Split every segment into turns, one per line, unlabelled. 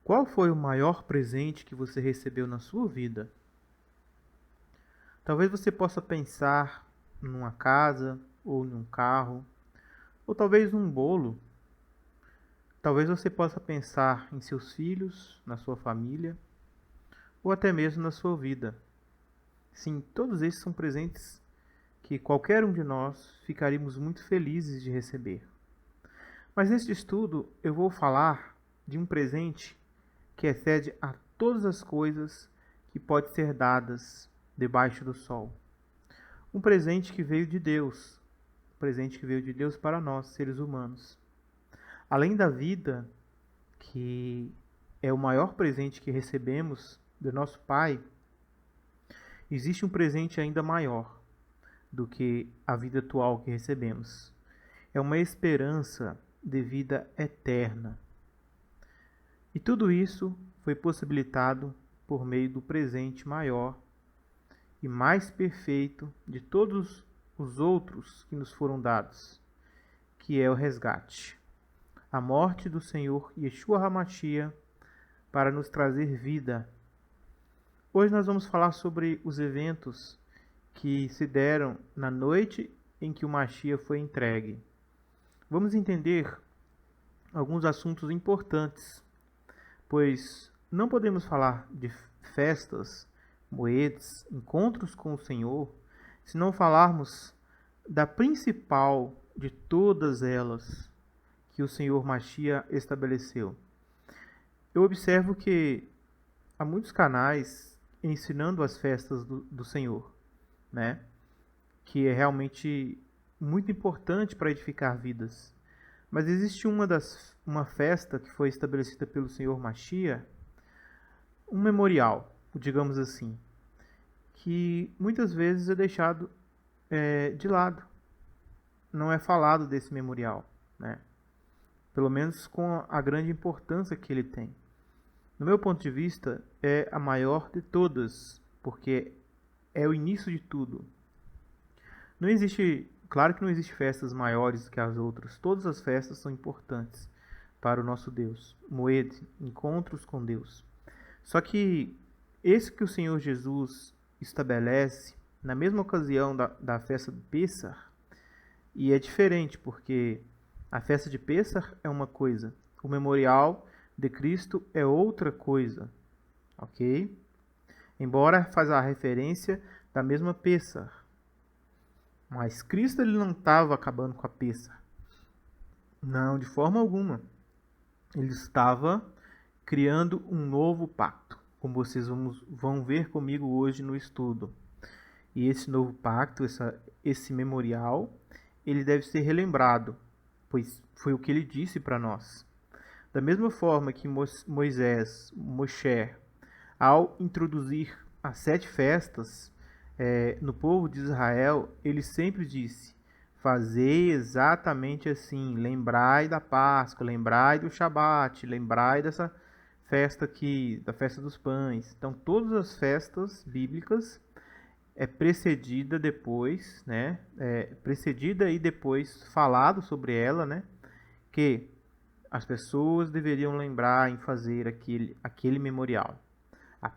Qual foi o maior presente que você recebeu na sua vida? Talvez você possa pensar numa casa, ou num carro, ou talvez num bolo. Talvez você possa pensar em seus filhos, na sua família, ou até mesmo na sua vida. Sim, todos esses são presentes que qualquer um de nós ficaríamos muito felizes de receber. Mas neste estudo eu vou falar de um presente que excede a todas as coisas que pode ser dadas debaixo do sol. Um presente que veio de Deus, um presente que veio de Deus para nós, seres humanos. Além da vida, que é o maior presente que recebemos do nosso Pai, existe um presente ainda maior do que a vida atual que recebemos. É uma esperança de vida eterna. E tudo isso foi possibilitado por meio do presente maior e mais perfeito de todos os outros que nos foram dados, que é o resgate. A morte do Senhor Yeshua HaMashiach para nos trazer vida. Hoje nós vamos falar sobre os eventos que se deram na noite em que o Mashiach foi entregue. Vamos entender alguns assuntos importantes, pois não podemos falar de festas, moedas, encontros com o Senhor, se não falarmos da principal de todas elas que o Senhor Mashiach estabeleceu. Eu observo que há muitos canais ensinando as festas do Senhor, né? Que é realmente muito importante para edificar vidas. Mas existe uma festa que foi estabelecida pelo Senhor Mashiach, um memorial, digamos assim, que muitas vezes é deixado de lado. Não é falado desse memorial, né? Pelo menos com a grande importância que ele tem. No meu ponto de vista, é a maior de todas, porque é o início de tudo. Não existe, claro que não existe festas maiores que as outras. Todas as festas são importantes para o nosso Deus. Moed, encontros com Deus. Só que esse que o Senhor Jesus estabelece na mesma ocasião da festa de Pêssar, e é diferente porque a festa de Pêssar é uma coisa, o memorial de Cristo é outra coisa, ok? Embora faz a referência da mesma Pêssar, mas Cristo ele não estava acabando com a Pêssar. Não, de forma alguma. Ele estava criando um novo pacto, como vocês vão ver comigo hoje no estudo. E esse novo pacto, esse memorial, ele deve ser relembrado, pois foi o que ele disse para nós. Da mesma forma que Moshe, ao introduzir as 7 festas no povo de Israel, ele sempre disse: fazei exatamente assim, lembrai da Páscoa, lembrai do Shabat, lembrai dessa festa aqui, da festa dos pães. Então, todas as festas bíblicas é precedida depois, né? Precedida e depois falado sobre ela, né? Que as pessoas deveriam lembrar em fazer aquele memorial.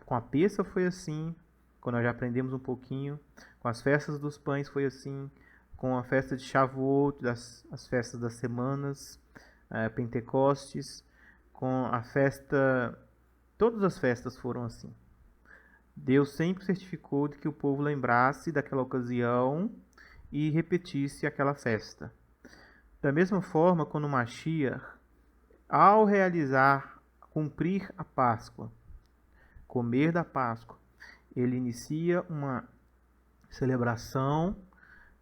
Com a Pêssar foi assim, quando nós já aprendemos um pouquinho. Com as festas dos pães foi assim. Com a festa de Shavuot, as festas das semanas, Pentecostes. Com a festa... Todas as festas foram assim. Deus sempre certificou de que o povo lembrasse daquela ocasião e repetisse aquela festa. Da mesma forma, quando o Mashiach, ao cumprir a Páscoa, comer da Páscoa, ele inicia uma celebração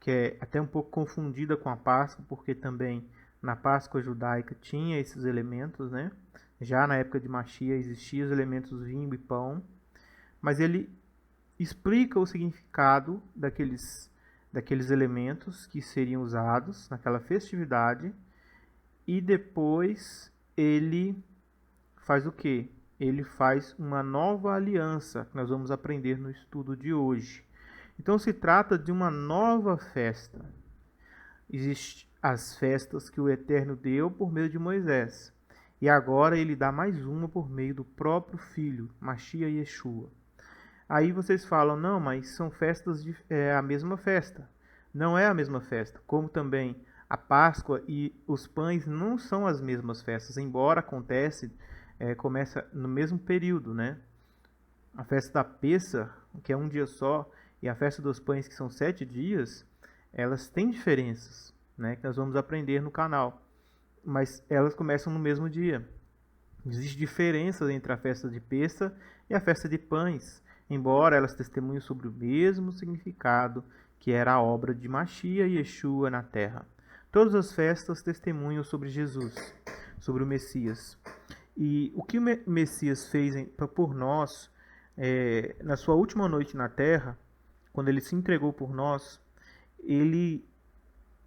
que é até um pouco confundida com a Páscoa, porque também na Páscoa judaica tinha esses elementos, né? Já na época de Mashiach existiam os elementos vinho e pão, mas ele explica o significado daqueles elementos que seriam usados naquela festividade e depois ele faz o quê? Ele faz uma nova aliança, que nós vamos aprender no estudo de hoje. Então se trata de uma nova festa. Existem as festas que o Eterno deu por meio de Moisés. E agora ele dá mais uma por meio do próprio Filho, Mashiach Yeshua. Aí vocês falam, não, mas são festas, é a mesma festa. Não é a mesma festa, como também a Páscoa e os pães não são as mesmas festas, embora começa no mesmo período, né? A festa da Pêssar, que é um dia só, e a festa dos pães, que são 7 dias, elas têm diferenças, né? Que nós vamos aprender no canal. Mas elas começam no mesmo dia. Existe diferença entre a festa de Pêssar e a festa de pães, embora elas testemunhem sobre o mesmo significado, que era a obra de Mashiach e Yeshua na terra. Todas as festas testemunham sobre Jesus, sobre o Messias. E o que o Messias fez por nós, na sua última noite na terra, quando ele se entregou por nós, ele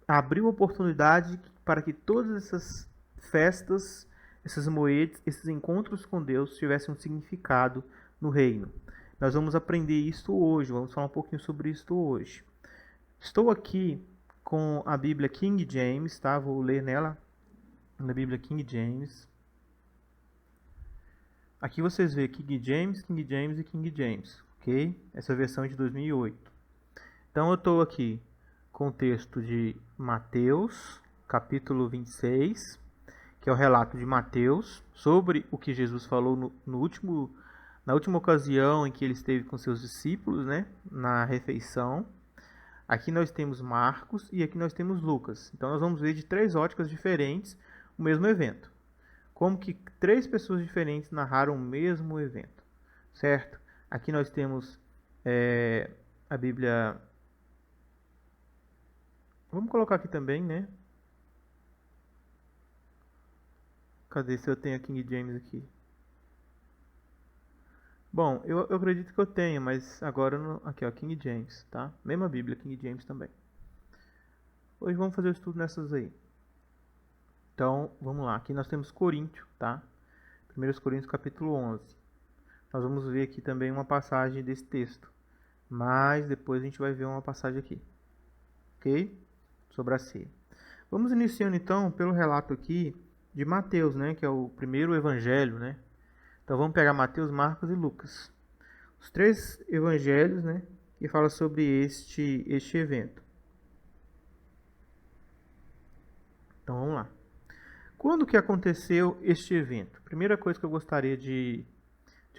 abriu oportunidade para que todas essas festas, esses moedos, esses encontros com Deus tivessem um significado no reino. Nós vamos aprender isso hoje, vamos falar um pouquinho sobre isso hoje. Estou aqui com a Bíblia King James, tá? Vou ler nela, na Bíblia King James. Aqui vocês veem King James e King James, ok? Essa versão é de 2008. Então eu estou aqui com o texto de Mateus, capítulo 26, que é o relato de Mateus sobre o que Jesus falou na última ocasião em que ele esteve com seus discípulos, né, na refeição. Aqui nós temos Marcos e aqui nós temos Lucas. Então nós vamos ver de 3 óticas diferentes o mesmo evento. Como que 3 pessoas diferentes narraram o mesmo evento, certo? Aqui nós temos a Bíblia. Vamos colocar aqui também, né? Cadê se eu tenho a King James aqui? Bom, eu acredito que eu tenho, mas agora aqui ó, King James, tá? Mesma Bíblia, King James também. Hoje vamos fazer o estudo nessas aí. Então, vamos lá. Aqui nós temos Coríntio, tá? 1 Coríntios capítulo 11. Nós vamos ver aqui também uma passagem desse texto. Mas depois a gente vai ver uma passagem aqui. Ok? Sobre a ceia. Vamos iniciando então pelo relato aqui de Mateus, né? Que é o primeiro evangelho, né? Então vamos pegar Mateus, Marcos e Lucas. Os 3 evangelhos, né? Que falam sobre este evento. Então vamos lá. Quando que aconteceu este evento? Primeira coisa que eu gostaria de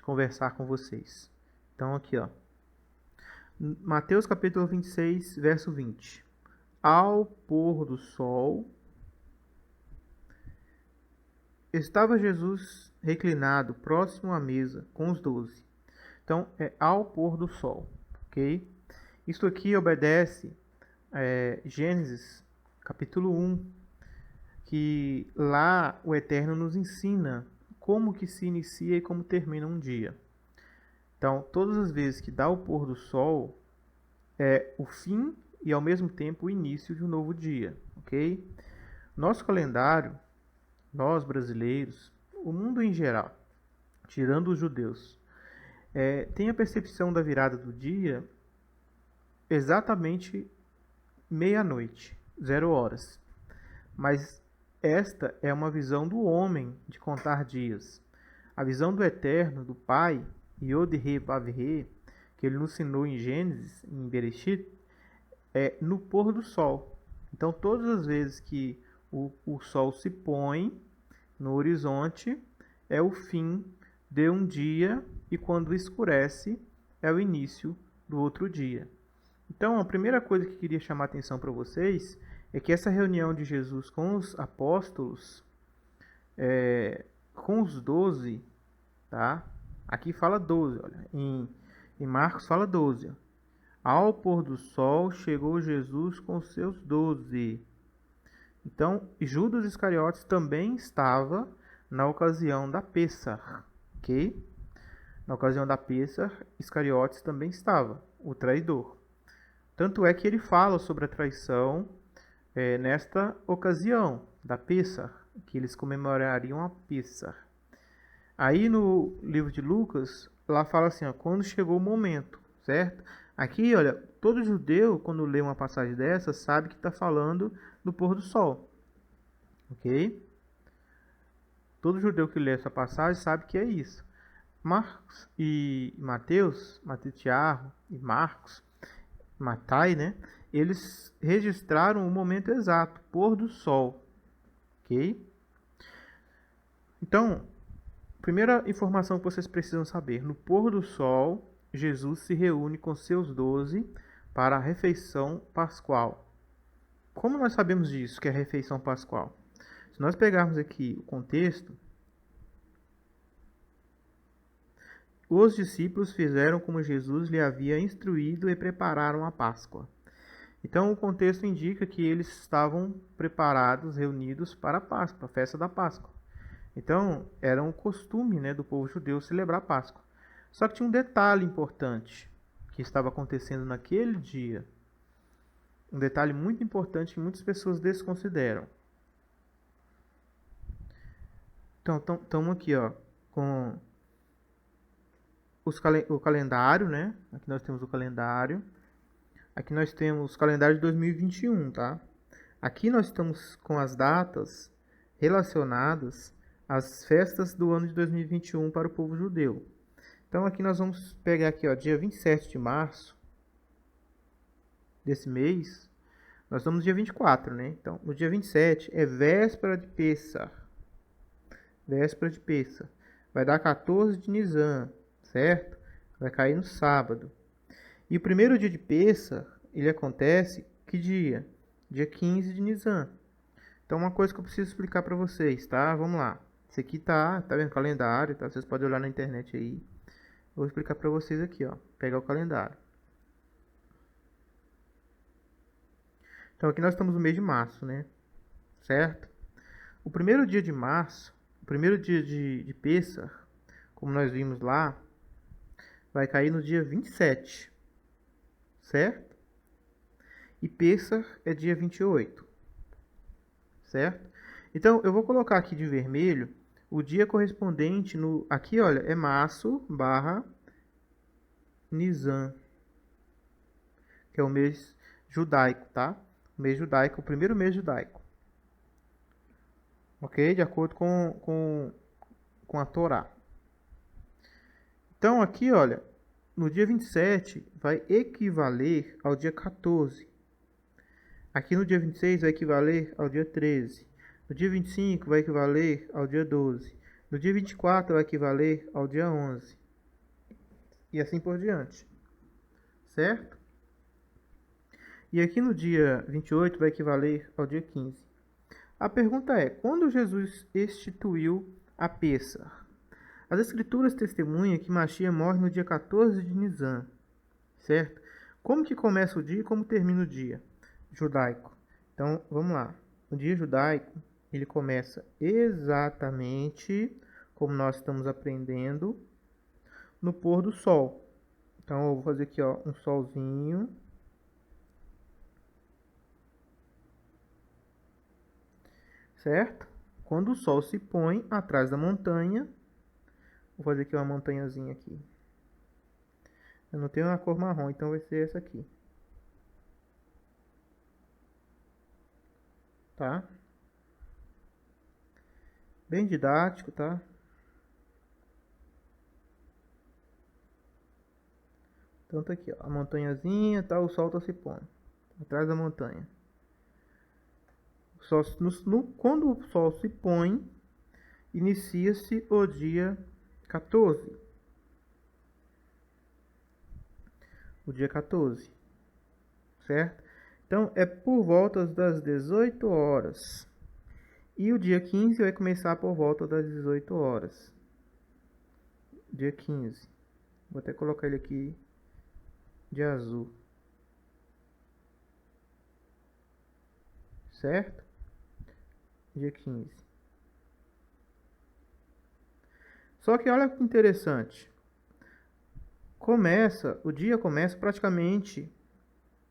conversar com vocês. Então aqui, ó. Mateus capítulo 26, verso 20. Ao pôr do sol, estava Jesus reclinado próximo à mesa com os 12. Então, é ao pôr do sol, ok? Isto aqui obedece Gênesis capítulo 1, que lá o Eterno nos ensina como que se inicia e como termina um dia. Então, todas as vezes que dá o pôr do sol, é o fim e ao mesmo tempo o início de um novo dia, ok? Nosso calendário, nós brasileiros, o mundo em geral, tirando os judeus, tem a percepção da virada do dia exatamente meia-noite, 0 horas. Mas esta é uma visão do homem de contar dias. A visão do Eterno, do Pai, Yod-He Vav-He, que ele nos ensinou em Gênesis, em Bereshit, é no pôr do sol. Então, todas as vezes que o sol se põe no horizonte, é o fim de um dia, e quando escurece, é o início do outro dia. Então, a primeira coisa que eu queria chamar a atenção para vocês é que essa reunião de Jesus com os apóstolos, com os 12, tá? Aqui fala 12, olha. Em Marcos fala 12. Ó. Ao pôr do sol chegou Jesus com seus 12. Então, Judas Iscariotes também estava na ocasião da Pêssar, ok? Na ocasião da Pêssar, Iscariotes também estava, o traidor. Tanto é que ele fala sobre a traição nesta ocasião da Pêssar, que eles comemorariam a Pêssar. Aí no livro de Lucas, lá fala assim, ó, quando chegou o momento, certo? Aqui, olha, todo judeu, quando lê uma passagem dessa, sabe que está falando do pôr do sol, ok? Todo judeu que lê essa passagem sabe que é isso. Marcos e Mateus, Mateus, Tiago e Marcos, Matai, né? Eles registraram o momento exato, pôr do sol, ok? Então, primeira informação que vocês precisam saber: no pôr do sol, Jesus se reúne com seus 12 para a refeição pascual. Como nós sabemos disso, que é a refeição pascual? Se nós pegarmos aqui o contexto, os discípulos fizeram como Jesus lhe havia instruído e prepararam a Páscoa. Então, o contexto indica que eles estavam preparados, reunidos para a Páscoa, a festa da Páscoa. Então, era um costume, né, do povo judeu celebrar a Páscoa. Só que tinha um detalhe importante que estava acontecendo naquele dia. Um detalhe muito importante que muitas pessoas desconsideram. Então, estamos aqui, ó, com o calendário, né? Aqui nós temos o calendário. Aqui nós temos o calendário de 2021, tá? Aqui nós estamos com as datas relacionadas às festas do ano de 2021 para o povo judeu. Então aqui nós vamos pegar aqui, ó, dia 27 de março desse mês. Nós estamos no dia 24, né? Então, no dia 27 é véspera de Pêssar. Véspera de Pêssar. Vai dar 14 de Nisan, certo? Vai cair no sábado. E o primeiro dia de Pêssar, ele acontece que dia? Dia 15 de Nisan. Então, uma coisa que eu preciso explicar para vocês, tá? Vamos lá. Esse aqui tá vendo o calendário, tá? Vocês podem olhar na internet aí. Eu vou explicar para vocês aqui, ó. Pegar o calendário. Então, aqui nós estamos no mês de março, né? Certo? O primeiro dia de março, o primeiro dia de Pêssar, como nós vimos lá, vai cair no dia 27, certo? E Pêssar é dia 28, certo? Então, eu vou colocar aqui de vermelho o dia correspondente no... Aqui, olha, é março barra Nisan, que é o mês judaico, tá? O mês judaico, o primeiro mês judaico. Ok? De acordo com a Torá. Então, aqui, olha, no dia 27 vai equivaler ao dia 14. Aqui no dia 26 vai equivaler ao dia 13. No dia 25 vai equivaler ao dia 12. No dia 24 vai equivaler ao dia 11. E assim por diante. Certo? E aqui no dia 28 vai equivaler ao dia 15. A pergunta é: quando Jesus instituiu a Pêssar? As escrituras testemunham que Mashiach morre no dia 14 de Nisan, certo? Como que começa o dia e como termina o dia judaico? Então, vamos lá. O dia judaico, ele começa exatamente como nós estamos aprendendo no pôr do sol. Então, eu vou fazer aqui, ó, um solzinho. Certo? Quando o sol se põe atrás da montanha, vou fazer aqui uma montanhazinha aqui. Eu não tenho uma cor marrom, então vai ser essa aqui. Tá? Bem didático, tá? Então tá aqui, ó, a montanhazinha, tá? O sol tá se pondo atrás da montanha. Quando o sol se põe, inicia-se o dia 14. O dia 14. Certo? Então, é por volta das 18 horas. E o dia 15 vai começar por volta das 18 horas. Dia 15. Vou até colocar ele aqui de azul. Certo? Dia 15. Só que olha que interessante. O dia começa praticamente,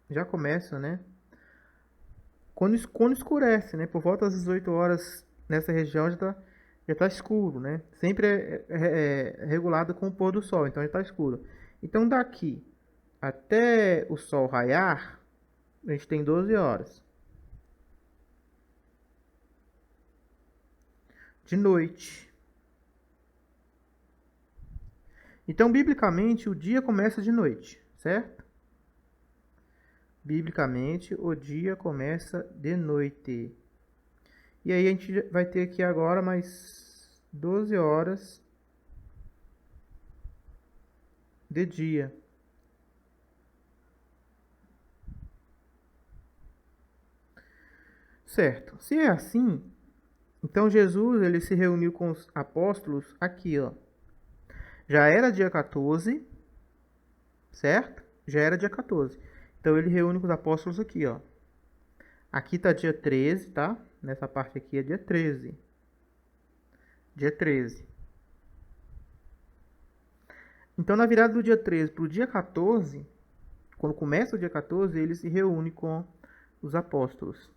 já começa, né? Quando escurece, né? Por volta das 18 horas, nessa região já tá escuro, né? Sempre é regulado com o pôr do sol, então já está escuro. Então daqui até o sol raiar, a gente tem 12 horas. de noite. Então, biblicamente, o dia começa de noite, certo? Biblicamente, o dia começa de noite. E aí a gente vai ter aqui agora mais 12 horas de dia. Certo. Se é assim, então Jesus ele se reuniu com os apóstolos aqui, ó. Já era dia 14, certo? Já era dia 14. Então ele reúne com os apóstolos aqui, ó. Aqui tá dia 13, tá? Nessa parte aqui é dia 13. Dia 13. Então na virada do dia 13 pro dia 14, quando começa o dia 14, ele se reúne com os apóstolos.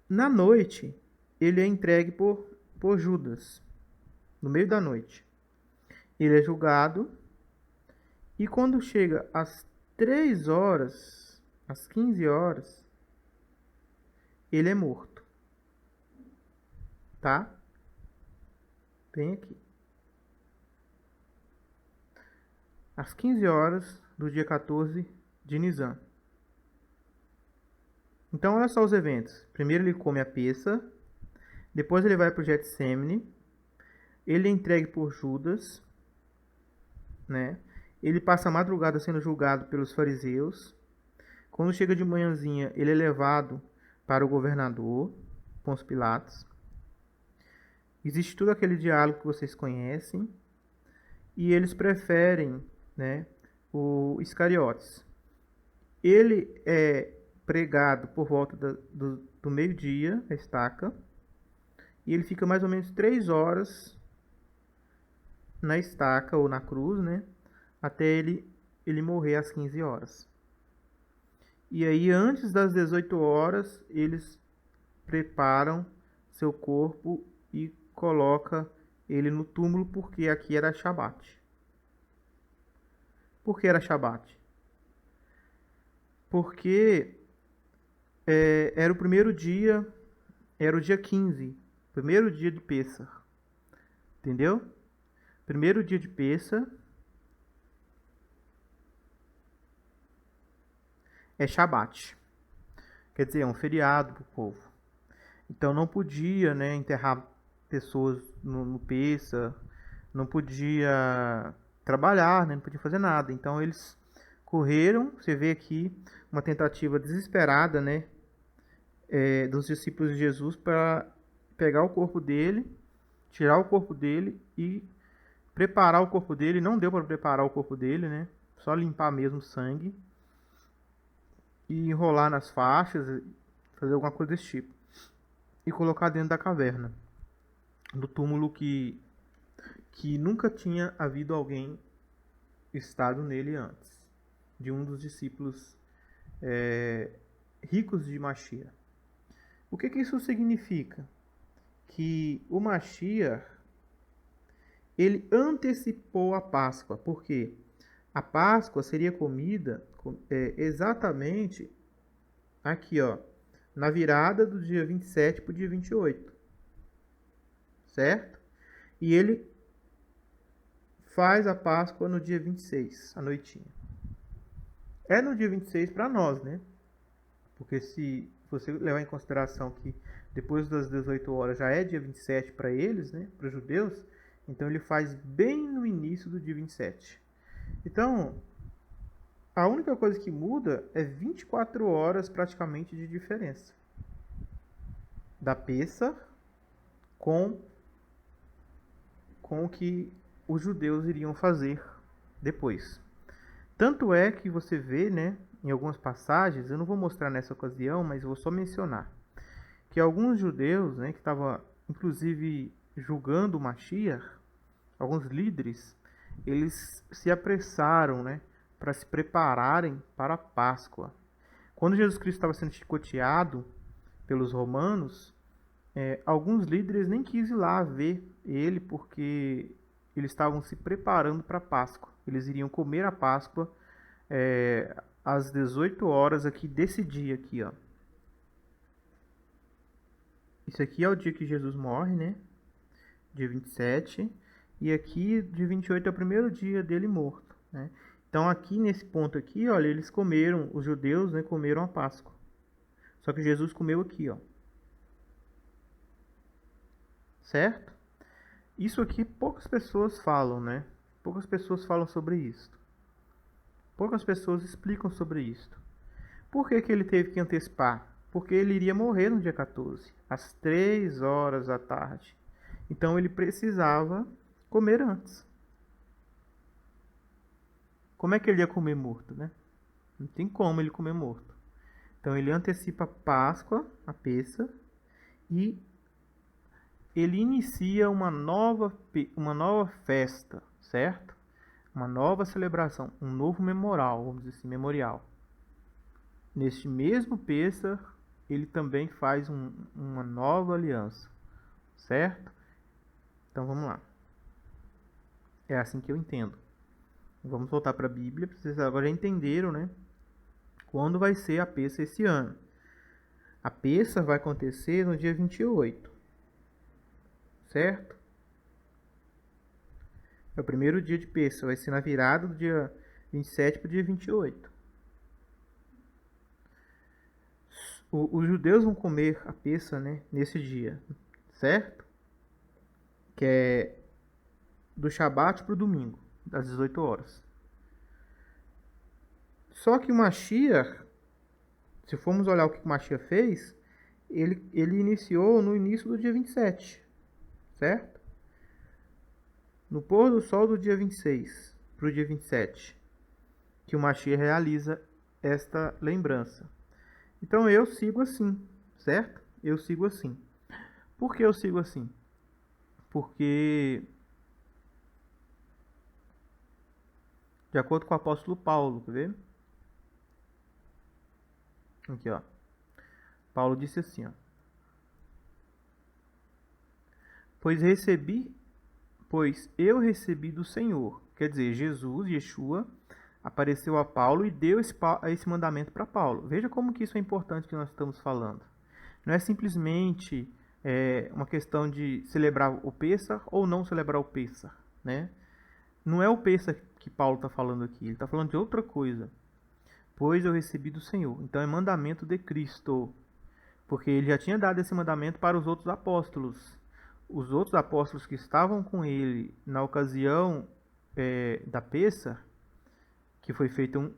Na noite, ele é entregue por Judas, no meio da noite. Ele é julgado, e quando chega às 3 horas, às 15 horas, ele é morto. Tá? Bem aqui. Às 15 horas do dia 14 de Nisan. Então, olha só os eventos. Primeiro ele come a peça, depois ele vai para o Getsemane, ele é entregue por Judas, né? Ele passa a madrugada sendo julgado pelos fariseus. Quando chega de manhãzinha, ele é levado para o governador, Pôncio Pilatos. Existe todo aquele diálogo que vocês conhecem. E eles preferem, né, o Iscariotes. Ele é pregado por volta do meio-dia, a estaca. E ele fica mais ou menos 3 horas na estaca ou na cruz, né? Até ele morrer às 15 horas. E aí, antes das 18 horas, eles preparam seu corpo e coloca ele no túmulo, porque aqui era Shabat. Por que era Shabat? Porque era o primeiro dia, era o dia 15, primeiro dia de Pêssar. Entendeu? Primeiro dia de Pêssar é Shabat. Quer dizer, é um feriado para o povo. Então não podia, né, enterrar pessoas no Pêssar, não podia trabalhar, né, não podia fazer nada. Então eles correram, você vê aqui uma tentativa desesperada, né, dos discípulos de Jesus para pegar o corpo dele, tirar o corpo dele e preparar o corpo dele. Não deu para preparar o corpo dele, né, só limpar mesmo o sangue e enrolar nas faixas, fazer alguma coisa desse tipo, e colocar dentro da caverna, do túmulo que nunca tinha havido alguém estado nele antes, de um dos discípulos ricos de Mashiach. O que isso significa? Que o Mashiach, ele antecipou a Páscoa, porque a Páscoa seria comida exatamente aqui, ó, na virada do dia 27 para o dia 28, certo? E ele faz a Páscoa no dia 26, à noitinha. É no dia 26 para nós, né? Porque se você levar em consideração que depois das 18 horas já é dia 27 para eles, né? Para os judeus, então ele faz bem no início do dia 27. Então, a única coisa que muda é 24 horas praticamente de diferença da Pêssar com o que os judeus iriam fazer depois. Tanto é que você vê, né, em algumas passagens, eu não vou mostrar nessa ocasião, mas vou só mencionar, que alguns judeus, né, que estavam inclusive julgando o Mashiach, alguns líderes, eles se apressaram, né, para se prepararem para a Páscoa. Quando Jesus Cristo estava sendo chicoteado pelos romanos, alguns líderes nem quis ir lá ver ele, porque eles estavam se preparando para a Páscoa. Eles iriam comer a Páscoa às 18 horas aqui desse dia aqui, ó. Isso aqui é o dia que Jesus morre, né? Dia 27. E aqui, dia 28 é o primeiro dia dele morto, né? Então aqui nesse ponto aqui, olha, eles comeram, os judeus, né, comeram a Páscoa. Só que Jesus comeu aqui, ó. Certo? Isso aqui poucas pessoas falam, né? Poucas pessoas falam sobre isso. Poucas pessoas explicam sobre isso. Por que que ele teve que antecipar? Porque ele iria morrer no dia 14, às 3 horas da tarde. Então ele precisava comer antes. Como é que ele ia comer morto, né? Não tem como ele comer morto. Então ele antecipa a Páscoa, a Pêssar, e ele inicia uma nova festa, certo? Uma nova celebração, um novo memorial, vamos dizer assim, memorial. Neste mesmo Pêssar, ele também faz uma nova aliança, certo? Então vamos lá. É assim que eu entendo. Vamos voltar para a Bíblia, para vocês agora já entenderam, né? Quando vai ser a Pêssar esse ano? A Pêssar vai acontecer no dia 28, certo? É o primeiro dia de Pêssar, vai ser na virada do dia 27 para o dia 28. Os judeus vão comer a Pêssar, né, nesse dia, certo? Que é do Shabat para o domingo, às 18 horas. Só que o Mashiach, se formos olhar o que o Mashiach fez, ele iniciou no início do dia 27, certo? No pôr do sol do dia 26 para o dia 27, que o Mashiach realiza esta lembrança. Então eu sigo assim, certo? Eu sigo assim. Por que eu sigo assim? Porque, de acordo com o apóstolo Paulo, quer ver? Aqui, ó. Paulo disse assim, ó. Pois eu recebi do Senhor. Quer dizer, Jesus, Yeshua, apareceu a Paulo e deu esse mandamento para Paulo. Veja como que isso é importante que nós estamos falando. Não é simplesmente uma questão de celebrar o Pêssar ou não celebrar o Pêssar, né? Não é o Pêssar que Paulo está falando aqui, ele está falando de outra coisa. Pois eu recebi do Senhor. Então é mandamento de Cristo. Porque ele já tinha dado esse mandamento para os outros apóstolos. Os outros apóstolos que estavam com ele na ocasião da Pêssar, que foi feita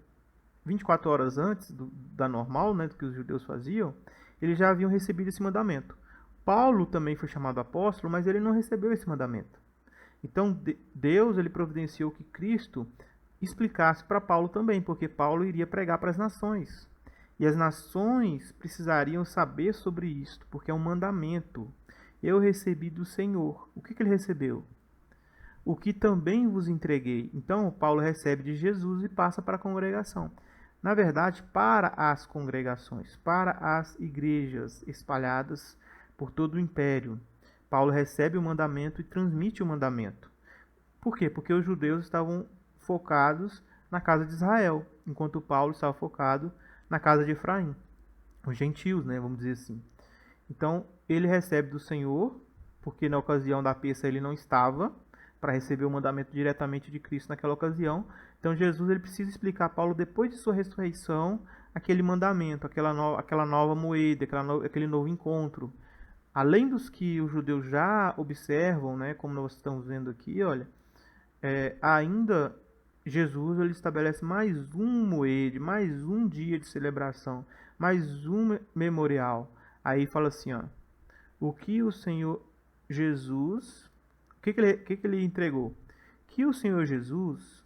24 horas antes da normal, né, do que os judeus faziam, eles já haviam recebido esse mandamento. Paulo também foi chamado apóstolo, mas ele não recebeu esse mandamento. Então Deus ele providenciou que Cristo explicasse para Paulo também, porque Paulo iria pregar para as nações. E as nações precisariam saber sobre isto, porque é um mandamento. Eu recebi do Senhor. O que ele recebeu? O que também vos entreguei. Então, Paulo recebe de Jesus e passa para a congregação. Na verdade, para as congregações, para as igrejas espalhadas por todo o império. Paulo recebe o mandamento e transmite o mandamento. Por quê? Porque os judeus estavam focados na casa de Israel, enquanto Paulo estava focado na casa de Efraim. Os gentios, né, vamos dizer assim. Então, ele recebe do Senhor, porque na ocasião da Pêssar ele não estava, para receber o mandamento diretamente de Cristo naquela ocasião. Então, Jesus ele precisa explicar a Paulo, depois de sua ressurreição, aquele mandamento, aquela nova moeda, aquele novo encontro. Além dos que os judeus já observam, né, como nós estamos vendo aqui, olha, ainda Jesus ele estabelece mais um moed, mais um dia de celebração, mais um memorial. Aí fala assim, ó, o que o Senhor Jesus, o que ele entregou? Que o Senhor Jesus,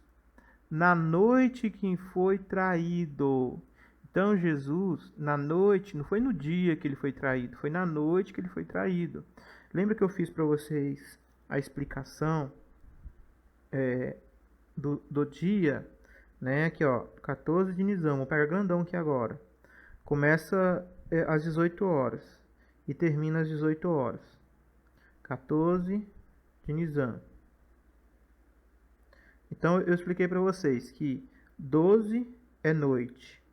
na noite que foi traído. Então Jesus, na noite, não foi no dia que ele foi traído, foi na noite que ele foi traído. Lembra que eu fiz para vocês a explicação do dia, né? Aqui, ó, 14 de Nisan, vou pegar grandão aqui agora. Começa às 18 horas e termina às 18 horas. 14 de Nisan. Então eu expliquei para vocês que 12 é noite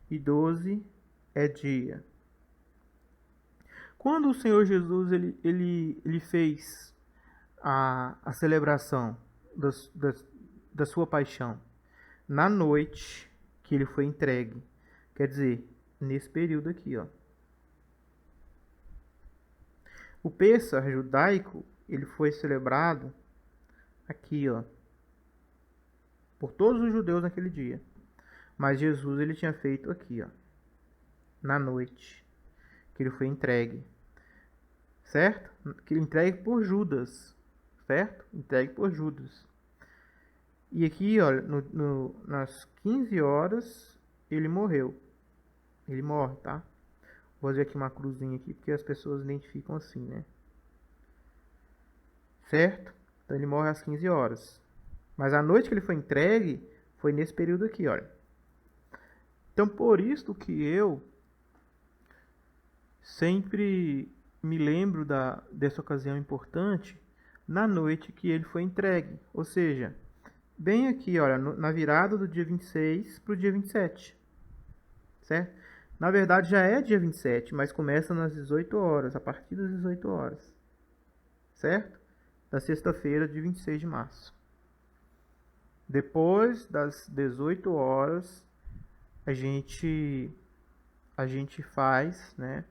e 12 é dia. Quando o Senhor Jesus ele fez a celebração das, das, da sua paixão? Na noite que ele foi entregue. Quer dizer, nesse período aqui, ó. O Pêssar judaico, ele foi celebrado aqui, ó, por todos os judeus naquele dia. Mas Jesus ele tinha feito aqui, ó, na noite que ele foi entregue, certo? Que ele entregue por Judas, certo? Entregue por Judas. E aqui, olha, nas 15 horas ele morreu. Ele morre, tá? Vou fazer aqui uma cruzinha aqui porque as pessoas identificam assim, né? Certo? Então ele morre às 15 horas. Mas a noite que ele foi entregue foi nesse período aqui, olha. Então por isso que eu sempre me lembro dessa ocasião importante na noite que ele foi entregue. Ou seja, bem aqui, olha, na virada do dia 26 para o dia 27. Certo? Na verdade já é dia 27, mas começa nas 18 horas, a partir das 18 horas. Certo? Da sexta-feira de 26 de março. Depois das 18 horas, a gente faz, né,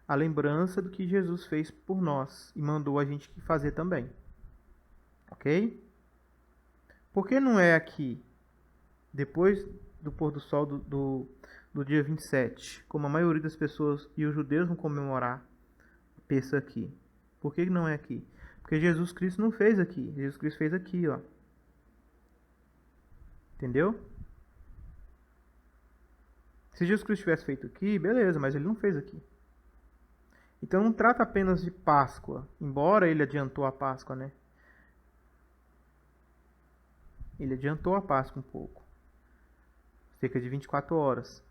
a lembrança do que Jesus fez por nós e mandou a gente fazer também. Ok? Por que não é aqui, depois do pôr do sol do dia 27, como a maioria das pessoas e os judeus vão comemorar, pensa aqui? Por que não é aqui? Porque Jesus Cristo não fez aqui. Jesus Cristo fez aqui, ó. Entendeu? Se Jesus Cristo tivesse feito aqui, beleza, mas ele não fez aqui. Então não trata apenas de Páscoa, embora ele adiantou a Páscoa, né? Ele adiantou a Páscoa um pouco. Cerca de 24 horas.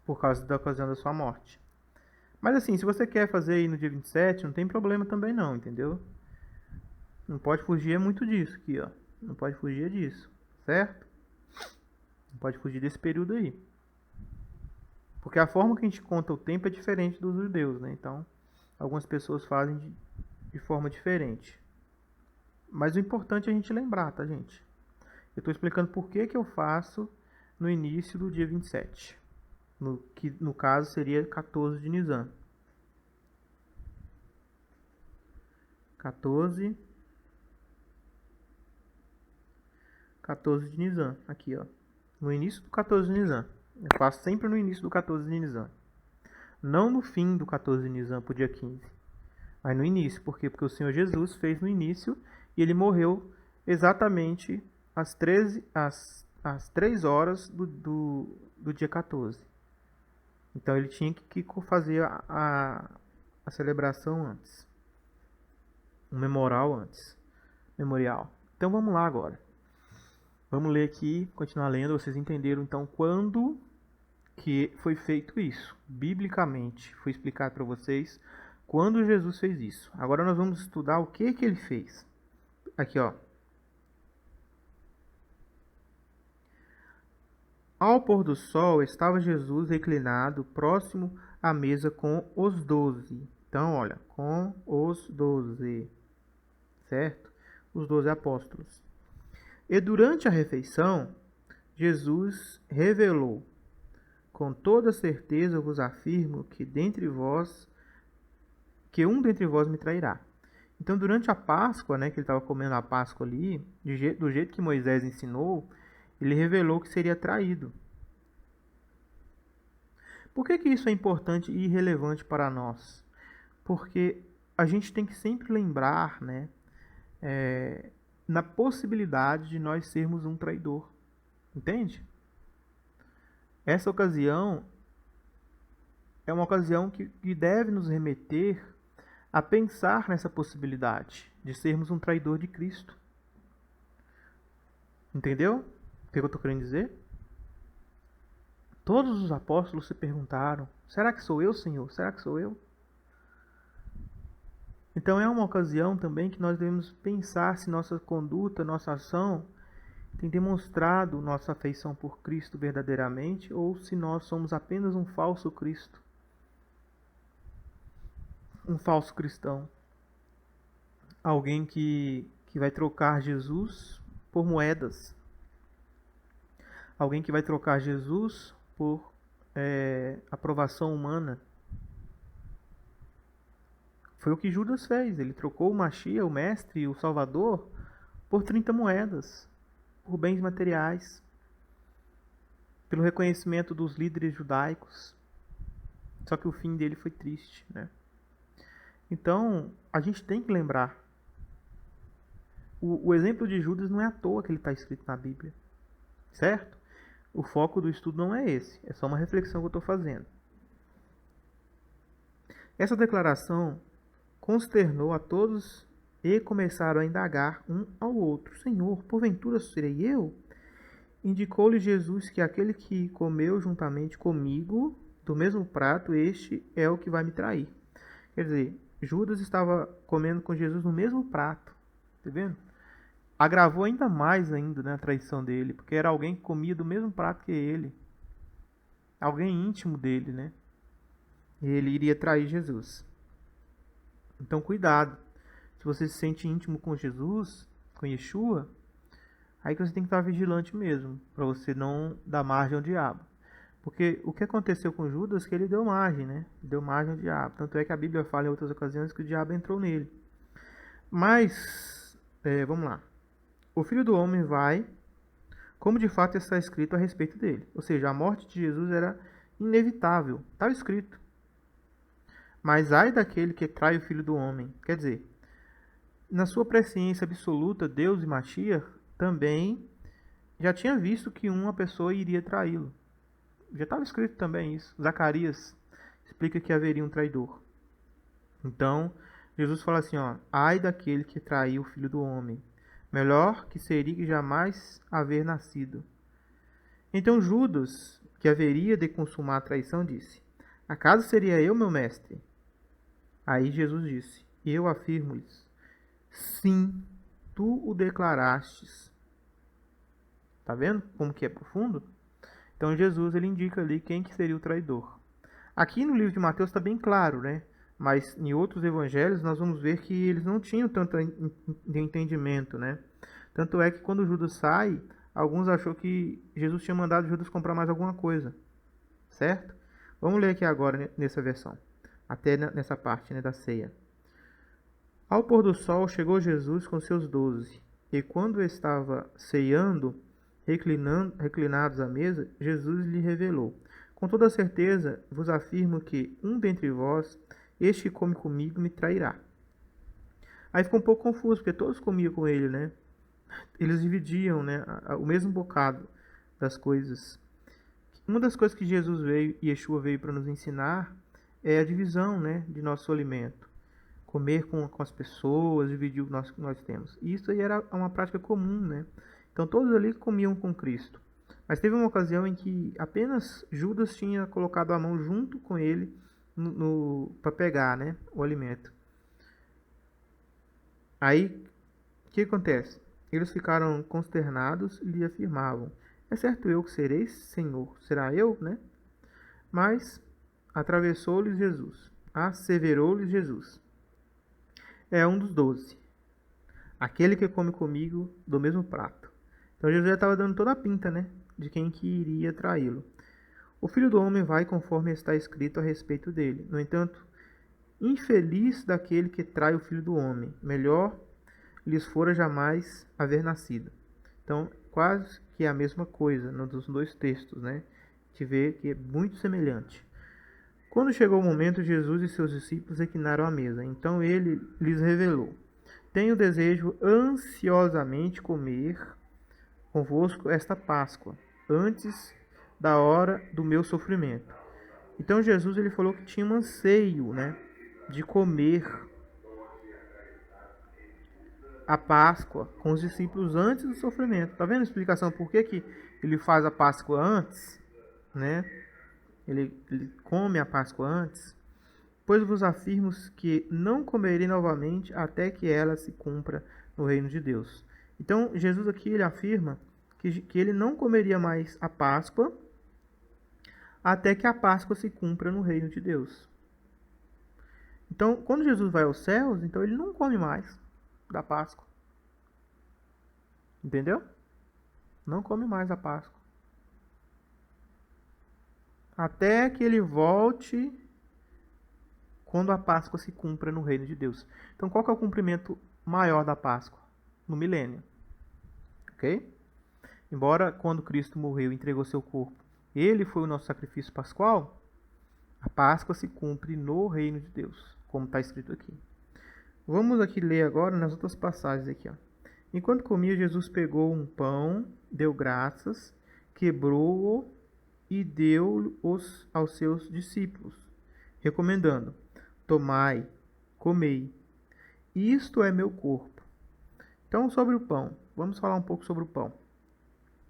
Por causa da ocasião da sua morte. Mas assim, se você quer fazer aí no dia 27, não tem problema também não, entendeu? Não pode fugir muito disso aqui, ó. Não pode fugir disso, certo? Não pode fugir desse período aí. Porque a forma que a gente conta o tempo é diferente dos judeus, né? Então, algumas pessoas fazem de forma diferente. Mas o importante é a gente lembrar, tá, gente? Eu estou explicando por que eu faço no início do dia 27. Que no caso seria 14 de Nisan. 14 de Nisan, aqui, ó. No início do 14 de Nisan. Eu faço sempre no início do 14 de Nisan. Não no fim do 14 de Nisan, pro dia 15. Mas no início. Por quê? Porque o Senhor Jesus fez no início e ele morreu exatamente às 3 horas do dia 14. Então ele tinha que fazer a celebração antes. Um memorial antes. Memorial. Então vamos lá agora. Vamos ler aqui, continuar lendo. Vocês entenderam então quando que foi feito isso? Biblicamente, foi explicado para vocês quando Jesus fez isso. Agora nós vamos estudar o que ele fez. Aqui, ó. Ao pôr do sol, estava Jesus reclinado próximo à mesa com os 12. Então, olha, com os 12, certo? Os 12 apóstolos. E durante a refeição, Jesus revelou: com toda certeza vos afirmo que um dentre vós me trairá. Então, durante a Páscoa, né, que ele estava comendo a Páscoa ali, do jeito que Moisés ensinou, ele revelou que seria traído. Por que isso é importante e relevante para nós? Porque a gente tem que sempre lembrar, né, na possibilidade de nós sermos um traidor. Entende? Essa ocasião é uma ocasião que deve nos remeter a pensar nessa possibilidade de sermos um traidor de Cristo. Entendeu o que eu estou querendo dizer? Todos os apóstolos se perguntaram: será que sou eu, Senhor? Será que sou eu? Então é uma ocasião também que nós devemos pensar se nossa conduta, nossa ação tem demonstrado nossa afeição por Cristo verdadeiramente, ou se nós somos apenas um falso Cristo, um falso cristão, alguém que vai trocar Jesus por moedas, alguém que vai trocar Jesus por aprovação humana. Foi o que Judas fez. Ele trocou o Machia, o mestre, o Salvador, por 30 moedas, por bens materiais, pelo reconhecimento dos líderes judaicos. Só que o fim dele foi triste, né? Então, a gente tem que lembrar. O exemplo de Judas não é à toa que ele está escrito na Bíblia, certo? O foco do estudo não é esse, é só uma reflexão que eu estou fazendo. Essa declaração consternou a todos e começaram a indagar um ao outro: Senhor, porventura serei eu? Indicou-lhe Jesus que aquele que comeu juntamente comigo do mesmo prato, este é o que vai me trair. Quer dizer, Judas estava comendo com Jesus no mesmo prato, tá vendo? Agravou ainda mais né, a traição dele, porque era alguém que comia do mesmo prato que ele, alguém íntimo dele, né? E ele iria trair Jesus. Então, cuidado. Se você se sente íntimo com Jesus, com Yeshua, aí que você tem que estar vigilante mesmo, para você não dar margem ao diabo. Porque o que aconteceu com Judas é que ele deu margem, né? Deu margem ao diabo. Tanto é que a Bíblia fala em outras ocasiões que o diabo entrou nele. Mas, vamos lá. O Filho do Homem vai, como de fato está escrito a respeito dele. Ou seja, a morte de Jesus era inevitável. Estava escrito. Mas ai daquele que trai o Filho do Homem. Quer dizer, na sua presciência absoluta, Deus e Mashiach também já tinha visto que uma pessoa iria traí-lo. Já estava escrito também isso. Zacarias explica que haveria um traidor. Então, Jesus fala assim, ó: ai daquele que traiu o Filho do Homem. Melhor que seria que jamais haver nascido. Então Judas, que haveria de consumar a traição, disse: acaso seria eu, meu mestre? Aí Jesus disse: eu afirmo-lhes, sim, tu o declarastes. Tá vendo como que é profundo? Então Jesus ele indica ali quem que seria o traidor. Aqui no livro de Mateus está bem claro, né? Mas em outros evangelhos nós vamos ver que eles não tinham tanto entendimento, né? Tanto é que quando Judas sai, alguns achou que Jesus tinha mandado Judas comprar mais alguma coisa, certo? Vamos ler aqui agora nessa versão, até nessa parte, né, da ceia. Ao pôr do sol chegou Jesus com seus 12, e quando estava ceando, reclinados à mesa, Jesus lhe revelou: com toda certeza vos afirmo que um dentre vós, este que come comigo, me trairá. Aí ficou um pouco confuso, porque todos comiam com ele, né? Eles dividiam, né, o mesmo bocado das coisas. Uma das coisas que Jesus veio, Yeshua veio para nos ensinar, é a divisão, né, de nosso alimento. Comer com as pessoas, dividir o que nós temos. E isso aí era uma prática comum, né? Então todos ali comiam com Cristo. Mas teve uma ocasião em que apenas Judas tinha colocado a mão junto com ele para pegar, né, o alimento. Aí, o que acontece? Eles ficaram consternados e lhe afirmavam: é certo eu que serei, Senhor? Será eu, né? Mas atravessou-lhes Jesus, asseverou-lhes Jesus: é um dos 12, aquele que come comigo do mesmo prato. Então Jesus já estava dando toda a pinta, né, de quem que iria traí-lo. O Filho do Homem vai conforme está escrito a respeito dele. No entanto, infeliz daquele que trai o Filho do Homem. Melhor lhes fora jamais haver nascido. Então, quase que é a mesma coisa nos dois textos, né? A gente vê que é muito semelhante. Quando chegou o momento, Jesus e seus discípulos reclinaram à mesa. Então ele lhes revelou: tenho desejo ansiosamente comer convosco esta Páscoa, antes da hora do meu sofrimento. Então Jesus ele falou que tinha um anseio, né, de comer a Páscoa com os discípulos antes do sofrimento. Tá vendo a explicação por que ele faz a Páscoa antes, né? Ele come a Páscoa antes. Pois vos afirmo que não comerei novamente até que ela se cumpra no reino de Deus. Então Jesus aqui ele afirma que ele não comeria mais a Páscoa até que a Páscoa se cumpra no reino de Deus. Então, quando Jesus vai aos céus, então ele não come mais da Páscoa. Entendeu? Não come mais a Páscoa. Até que ele volte quando a Páscoa se cumpra no reino de Deus. Então, qual que é o cumprimento maior da Páscoa? No milênio. Ok? Embora quando Cristo morreu e entregou seu corpo, ele foi o nosso sacrifício pascual, a Páscoa se cumpre no reino de Deus, como está escrito aqui. Vamos aqui ler agora nas outras passagens aqui. Ó. Enquanto comia, Jesus pegou um pão, deu graças, quebrou-o e deu-os aos seus discípulos, recomendando: tomai, comei, isto é meu corpo. Então, sobre o pão, vamos falar um pouco sobre o pão.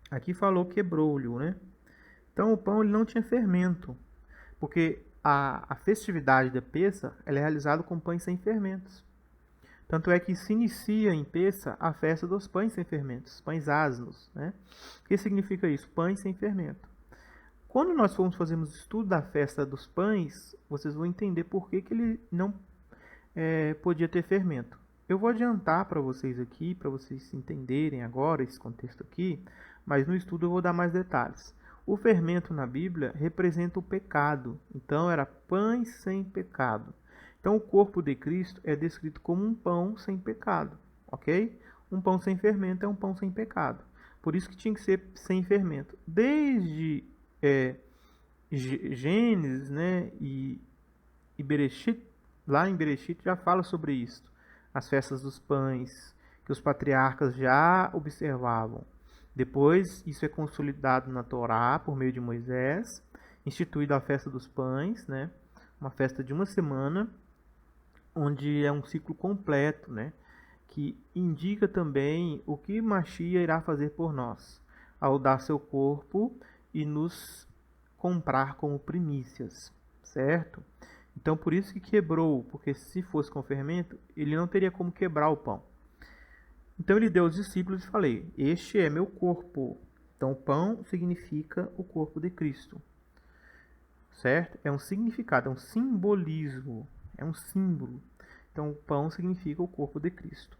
Aqui falou quebrou-lhe, né? Então, o pão ele não tinha fermento, porque a festividade da Pêssah ela é realizada com pães sem fermentos. Tanto é que se inicia em Pêssah a festa dos pães sem fermentos, pães asnos, né? O que significa isso? Pães sem fermento. Quando nós formos fazermos estudo da festa dos pães, vocês vão entender por que ele não podia ter fermento. Eu vou adiantar para vocês aqui, para vocês entenderem agora esse contexto aqui, mas no estudo eu vou dar mais detalhes. O fermento na Bíblia representa o pecado, então era pães sem pecado. Então o corpo de Cristo é descrito como um pão sem pecado, ok? Um pão sem fermento é um pão sem pecado. Por isso que tinha que ser sem fermento. Desde Gênesis, né, e Bereshit, lá em Bereshit já fala sobre isso. As festas dos pães, que os patriarcas já observavam. Depois, isso é consolidado na Torá, por meio de Moisés, instituída a festa dos pães, né? Uma festa de uma semana, onde é um ciclo completo, né? Que indica também o que Machia irá fazer por nós, ao dar seu corpo e nos comprar como primícias, certo? Então, por isso que quebrou, porque se fosse com fermento, ele não teria como quebrar o pão. Então ele deu aos discípulos e falei: este é meu corpo. Então o pão significa o corpo de Cristo. Certo? É um significado, é um simbolismo, é um símbolo. Então o pão significa o corpo de Cristo.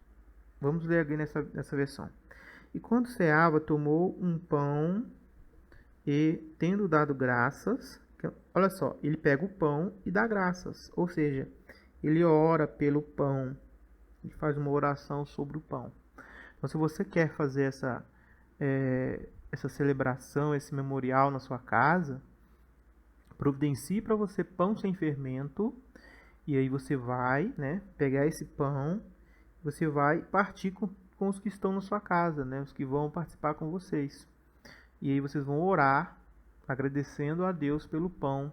Vamos ler aqui nessa versão. E quando ceava, tomou um pão e, tendo dado graças, olha só, ele pega o pão e dá graças. Ou seja, ele ora pelo pão. Ele faz uma oração sobre o pão. Então, se você quer fazer essa celebração, esse memorial na sua casa, providencie para você pão sem fermento, e aí você vai, né, pegar esse pão, você vai partir com os que estão na sua casa, né, os que vão participar com vocês. E aí vocês vão orar, agradecendo a Deus pelo pão,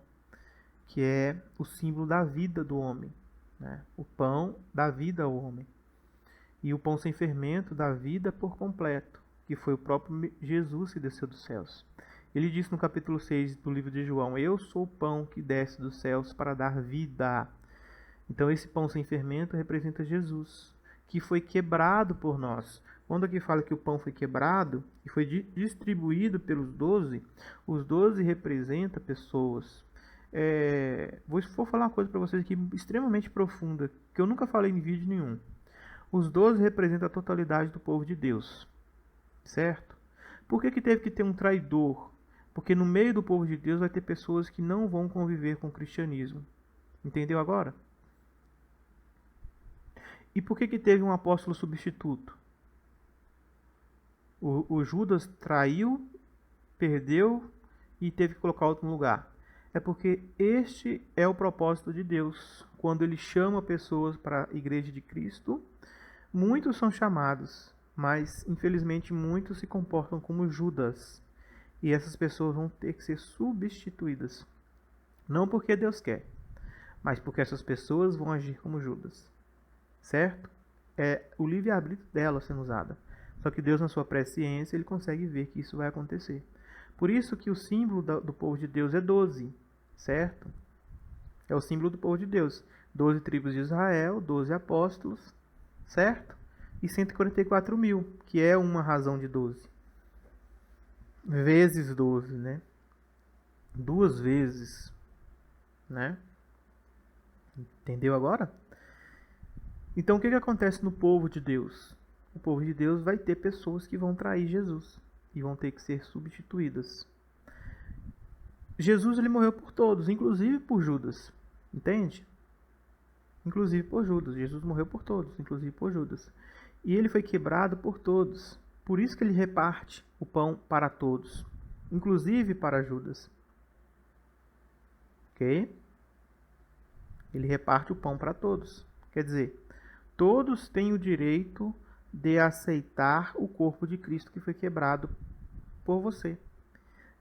que é o símbolo da vida do homem, né? O pão dá vida ao homem. E o pão sem fermento dá vida por completo, que foi o próprio Jesus que desceu dos céus. Ele disse no capítulo 6 do livro de João: eu sou o pão que desce dos céus para dar vida. Então esse pão sem fermento representa Jesus, que foi quebrado por nós. Quando aqui fala que o pão foi quebrado e foi distribuído pelos 12, os 12 representam pessoas. Vou falar uma coisa para vocês aqui extremamente profunda, que eu nunca falei em vídeo nenhum. Os 12 representam a totalidade do povo de Deus, certo? Por que teve que ter um traidor? Porque no meio do povo de Deus vai ter pessoas que não vão conviver com o cristianismo. Entendeu agora? E por que teve um apóstolo substituto? O Judas traiu, perdeu e teve que colocar outro no lugar. É porque este é o propósito de Deus. Quando ele chama pessoas para a igreja de Cristo, muitos são chamados, mas infelizmente muitos se comportam como Judas. E essas pessoas vão ter que ser substituídas. Não porque Deus quer, mas porque essas pessoas vão agir como Judas. Certo? É o livre-arbítrio dela sendo usada. Só que Deus, na sua presciência, ele consegue ver que isso vai acontecer. Por isso que o símbolo do povo de Deus é 12. Certo? É o símbolo do povo de Deus. 12 tribos de Israel, 12 apóstolos, certo? E 144 mil, que é uma razão de 12. vezes 12, né? 2 vezes, né? Entendeu agora? Então o que acontece no povo de Deus? O povo de Deus vai ter pessoas que vão trair Jesus e vão ter que ser substituídas. Jesus ele morreu por todos, inclusive por Judas. Entende? Inclusive por Judas. Jesus morreu por todos, inclusive por Judas. E ele foi quebrado por todos. Por isso que ele reparte o pão para todos, inclusive para Judas. Ok? Ele reparte o pão para todos. Quer dizer, todos têm o direito de aceitar o corpo de Cristo que foi quebrado por você.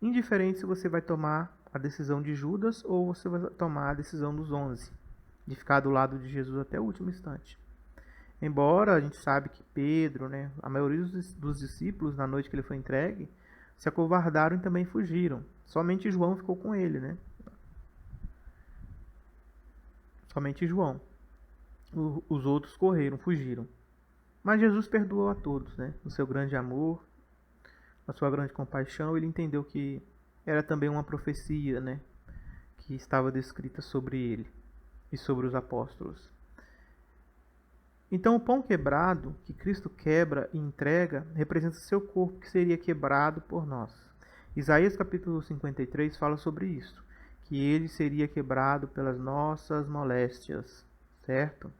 Indiferente se você vai tomar a decisão de Judas ou você vai tomar a decisão dos 11, de ficar do lado de Jesus até o último instante. Embora a gente sabe que Pedro, né, a maioria dos discípulos, na noite que ele foi entregue, se acovardaram e também fugiram. Somente João ficou com ele, né? Somente João. Os outros correram, fugiram. Mas Jesus perdoou a todos, né? No seu grande amor, na sua grande compaixão, ele entendeu que era também uma profecia, né? Que estava descrita sobre ele e sobre os apóstolos. Então, o pão quebrado, que Cristo quebra e entrega, representa seu corpo que seria quebrado por nós. Isaías capítulo 53 fala sobre isso, que ele seria quebrado pelas nossas moléstias, certo?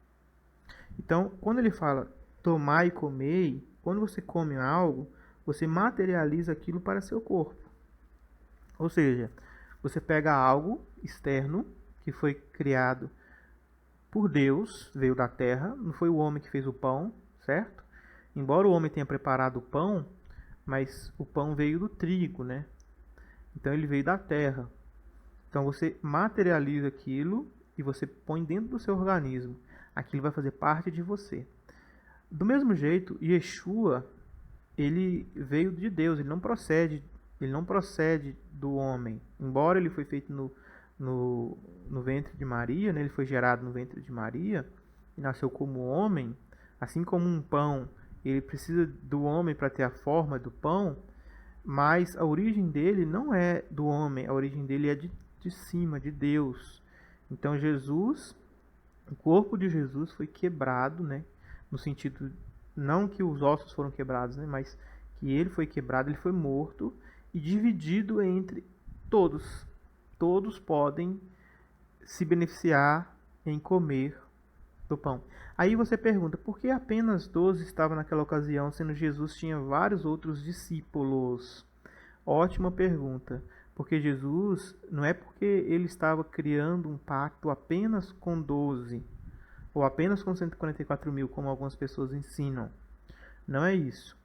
Então, quando ele fala tomai e comei, quando você come algo, você materializa aquilo para seu corpo. Ou seja, você pega algo externo que foi criado por Deus, veio da terra, não foi o homem que fez o pão, certo? Embora o homem tenha preparado o pão, mas o pão veio do trigo, né? Então ele veio da terra. Então você materializa aquilo e você põe dentro do seu organismo. Aquilo vai fazer parte de você. Do mesmo jeito, Yeshua, ele veio de Deus, ele não procede do homem. Embora ele foi feito no ventre de Maria, né? Ele foi gerado no ventre de Maria e nasceu como homem, assim como um pão, ele precisa do homem para ter a forma do pão, mas a origem dele não é do homem, a origem dele é de cima, de Deus. Então Jesus, o corpo de Jesus foi quebrado, né? No sentido, não que os ossos foram quebrados, né? Mas que ele foi quebrado, ele foi morto e dividido entre todos. Todos podem se beneficiar em comer do pão. Aí você pergunta, por que apenas 12 estavam naquela ocasião, sendo Jesus tinha vários outros discípulos? Ótima pergunta. Porque Jesus, não é porque ele estava criando um pacto apenas com 12, ou apenas com 144 mil, como algumas pessoas ensinam. Não é isso.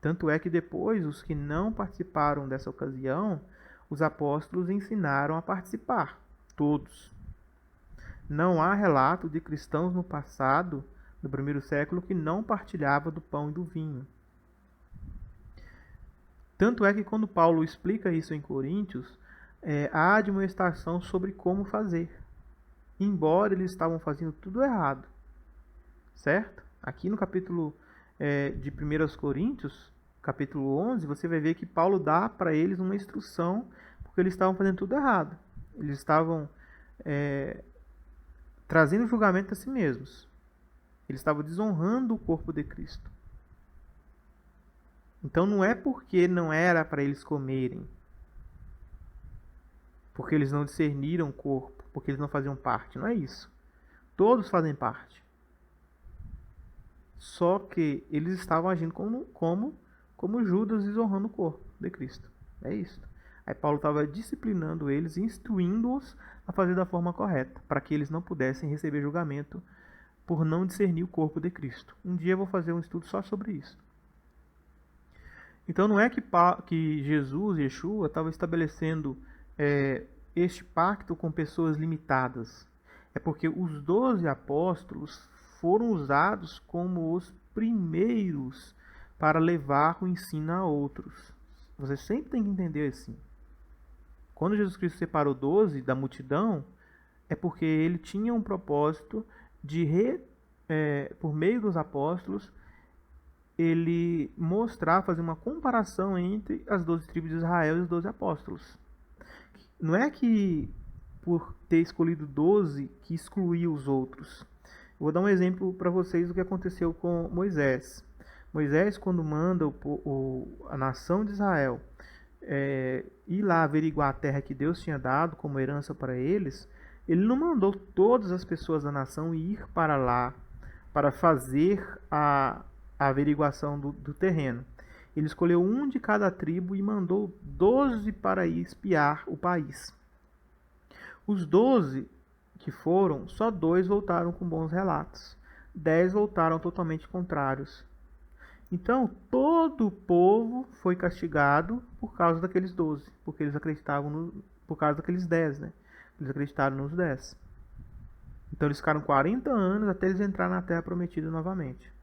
Tanto é que depois, os que não participaram dessa ocasião, os apóstolos ensinaram a participar, todos. Não há relato de cristãos no passado, no primeiro século, que não partilhava do pão e do vinho. Tanto é que quando Paulo explica isso em Coríntios, há admoestação sobre como fazer. Embora eles estavam fazendo tudo errado. Certo? Aqui no capítulo de 1 Coríntios, capítulo 11, você vai ver que Paulo dá para eles uma instrução, porque eles estavam fazendo tudo errado. Eles estavam trazendo julgamento a si mesmos. Eles estavam desonrando o corpo de Cristo. Então não é porque não era para eles comerem, porque eles não discerniram o corpo, porque eles não faziam parte. Não é isso. Todos fazem parte. Só que eles estavam agindo como Judas desonrando o corpo de Cristo. É isso. Aí Paulo estava disciplinando eles, instruindo-os a fazer da forma correta, para que eles não pudessem receber julgamento por não discernir o corpo de Cristo. Um dia eu vou fazer um estudo só sobre isso. Então não é que Jesus, Yeshua, estava estabelecendo este pacto com pessoas limitadas. É porque os 12 apóstolos foram usados como os primeiros para levar o ensino a outros. Você sempre tem que entender assim. Quando Jesus Cristo separou 12 da multidão, é porque ele tinha um propósito de, por meio dos apóstolos, ele mostrar, fazer uma comparação entre as 12 tribos de Israel e os 12 apóstolos. Não é que por ter escolhido 12 que excluiu os outros. Eu vou dar um exemplo para vocês do que aconteceu com Moisés. Moisés, quando manda a nação de Israel ir lá averiguar a terra que Deus tinha dado como herança para eles, ele não mandou todas as pessoas da nação ir para lá para fazer a averiguação do terreno. Ele escolheu um de cada tribo e mandou 12 para ir espiar o país. Os 12 que foram, só 2 voltaram com bons relatos. 10 voltaram totalmente contrários. Então, todo o povo foi castigado por causa daqueles 12, porque eles acreditavam por causa daqueles 10, né? Eles acreditaram nos 10. Então, eles ficaram 40 anos até eles entrarem na Terra Prometida novamente.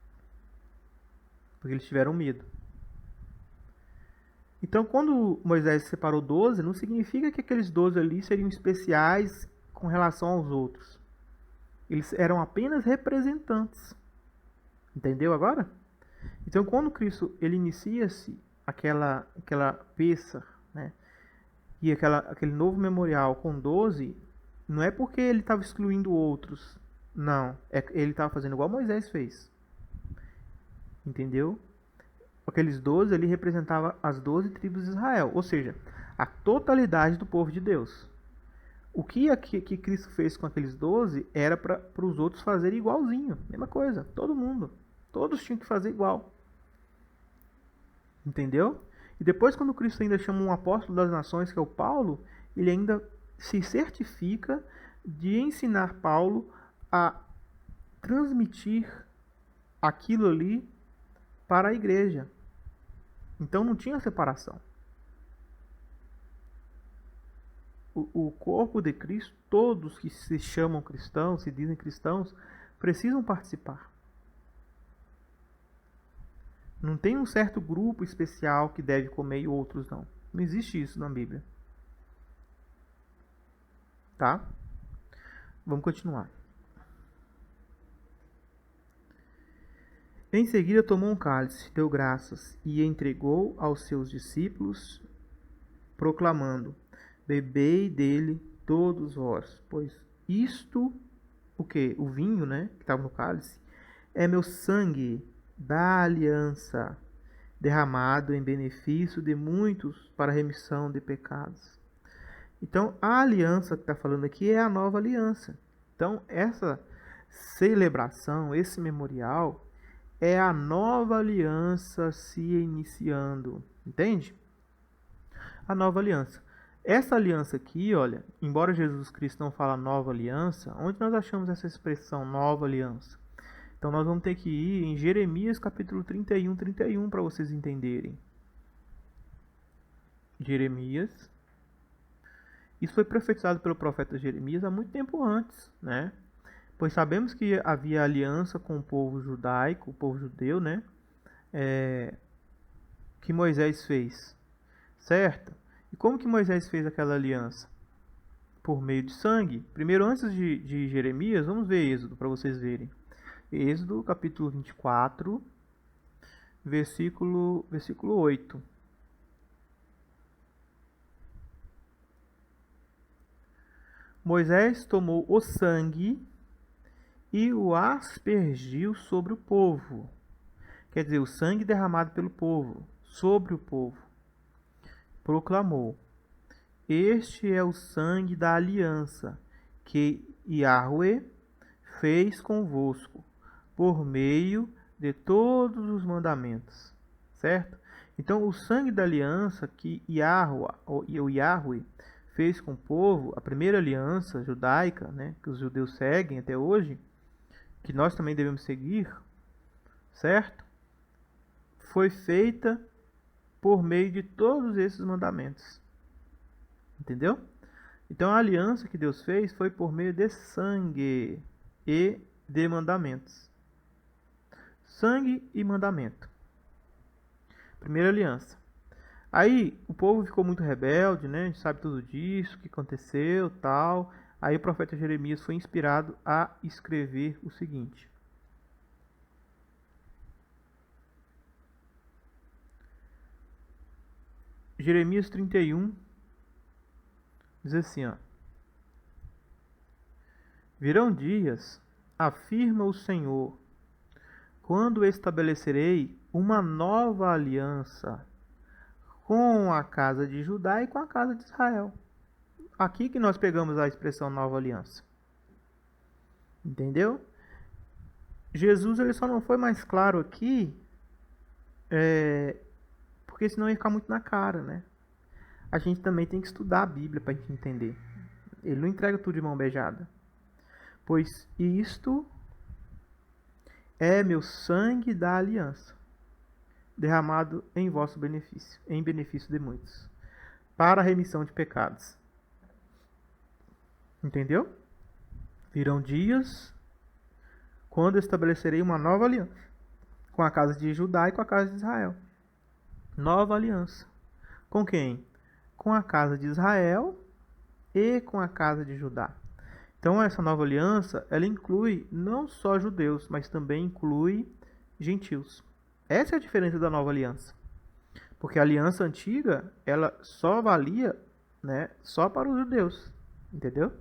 Porque eles tiveram medo. Então, quando Moisés separou 12, não significa que aqueles 12 ali seriam especiais com relação aos outros. Eles eram apenas representantes. Entendeu agora? Então, quando Cristo ele inicia-se aquela peça, né, e aquele novo memorial com 12, não é porque ele estava excluindo outros. Não, ele estava fazendo igual Moisés fez. Entendeu? Aqueles 12 ali representavam as 12 tribos de Israel, ou seja, a totalidade do povo de Deus. O que Cristo fez com aqueles 12 era para os outros fazerem igualzinho, mesma coisa, todo mundo. Todos tinham que fazer igual. Entendeu? E depois, quando Cristo ainda chama um apóstolo das nações, que é o Paulo, ele ainda se certifica de ensinar Paulo a transmitir aquilo ali para a igreja. Então não tinha separação. O corpo de Cristo, todos que se chamam cristãos, se dizem cristãos, precisam participar. Não tem um certo grupo especial que deve comer e outros não. Não existe isso na Bíblia. Tá? Vamos continuar. Em seguida tomou um cálice, deu graças e entregou aos seus discípulos, proclamando: bebei dele todos vós, pois isto, o que? O vinho, né, que estava no cálice, é meu sangue da aliança, derramado em benefício de muitos para a remissão de pecados. Então, a aliança que está falando aqui é a nova aliança. Então, essa celebração, esse memorial, é a nova aliança se iniciando. Entende? A nova aliança. Essa aliança aqui, olha, embora Jesus Cristo não fala nova aliança, onde nós achamos essa expressão nova aliança? Então nós vamos ter que ir em Jeremias capítulo 31 para vocês entenderem. Jeremias. Isso foi profetizado pelo profeta Jeremias há muito tempo antes, né? Pois sabemos que havia aliança com o povo judaico, o povo judeu, né? Que Moisés fez, certo? E como que Moisés fez aquela aliança? Por meio de sangue. Primeiro, antes de Jeremias, vamos ver Êxodo para vocês verem. Êxodo capítulo 24, versículo 8. Moisés tomou o sangue e o aspergiu sobre o povo. Quer dizer, o sangue derramado pelo povo, sobre o povo. Proclamou: este é o sangue da aliança que Yahweh fez convosco, por meio de todos os mandamentos. Certo? Então, o sangue da aliança que Yahweh fez com o povo, a primeira aliança judaica, né, que os judeus seguem até hoje, que nós também devemos seguir, certo? Foi feita por meio de todos esses mandamentos. Entendeu? Então a aliança que Deus fez foi por meio de sangue e de mandamentos. Sangue e mandamento. Primeira aliança. Aí o povo ficou muito rebelde, né? A gente sabe tudo disso, o que aconteceu, tal. Aí o profeta Jeremias foi inspirado a escrever o seguinte: Jeremias 31 diz assim, ó: Virão dias, afirma o Senhor, quando estabelecerei uma nova aliança com a casa de Judá e com a casa de Israel. Aqui que nós pegamos a expressão nova aliança. Entendeu? Jesus ele só não foi mais claro aqui, porque senão ia ficar muito na cara, né? A gente também tem que estudar a Bíblia para a gente entender. Ele não entrega tudo de mão beijada. Pois isto é meu sangue da aliança, derramado em vosso benefício, em benefício de muitos, para a remissão de pecados. Entendeu? Virão dias quando estabelecerei uma nova aliança com a casa de Judá e com a casa de Israel. Nova aliança. Com quem? Com a casa de Israel e com a casa de Judá. Então essa nova aliança, ela inclui não só judeus, mas também inclui gentios. Essa é a diferença da nova aliança. Porque a aliança antiga, ela só valia, né, só para os judeus. Entendeu?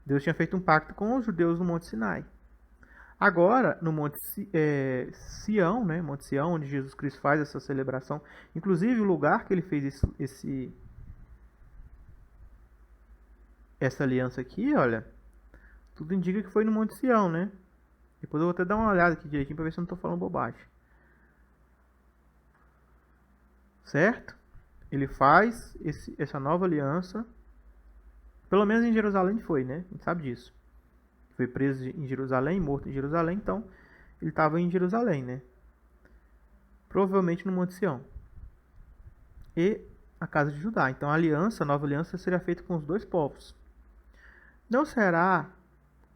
Deus tinha feito um pacto com os judeus no Monte Sinai. Agora, no Monte Sião, né, Monte Sião, onde Jesus Cristo faz essa celebração, inclusive o lugar que ele fez essa aliança aqui, olha, tudo indica que foi no Monte Sião, né? Depois eu vou até dar uma olhada aqui direitinho para ver se eu não estou falando bobagem. Certo? Ele faz essa nova aliança, pelo menos em Jerusalém foi, né? A gente sabe disso. Foi preso em Jerusalém, morto em Jerusalém, então ele estava em Jerusalém, né? Provavelmente no Monte Sião. E a casa de Judá. Então a aliança, a nova aliança, será feita com os dois povos. Não será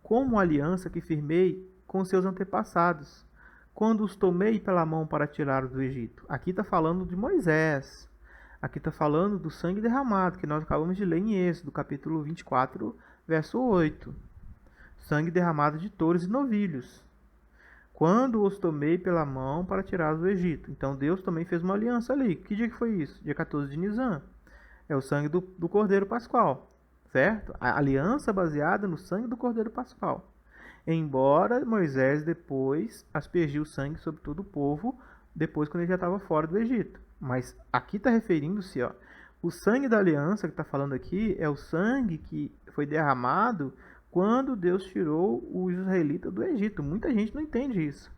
como a aliança que firmei com seus antepassados, quando os tomei pela mão para tirá-los do Egito. Aqui está falando de Moisés. Aqui está falando do sangue derramado, que nós acabamos de ler em Êxodo, capítulo 24, verso 8. Sangue derramado de touros e novilhos, quando os tomei pela mão para tirá-los do Egito. Então Deus também fez uma aliança ali. Que dia que foi isso? Dia 14 de Nisan. É o sangue do Cordeiro Pascual, certo? A aliança baseada no sangue do Cordeiro Pascual. Embora Moisés depois aspergiu o sangue sobre todo o povo, depois quando ele já estava fora do Egito. Mas aqui está referindo-se, ó, o sangue da aliança que está falando aqui é o sangue que foi derramado quando Deus tirou os israelitas do Egito. Muita gente não entende isso.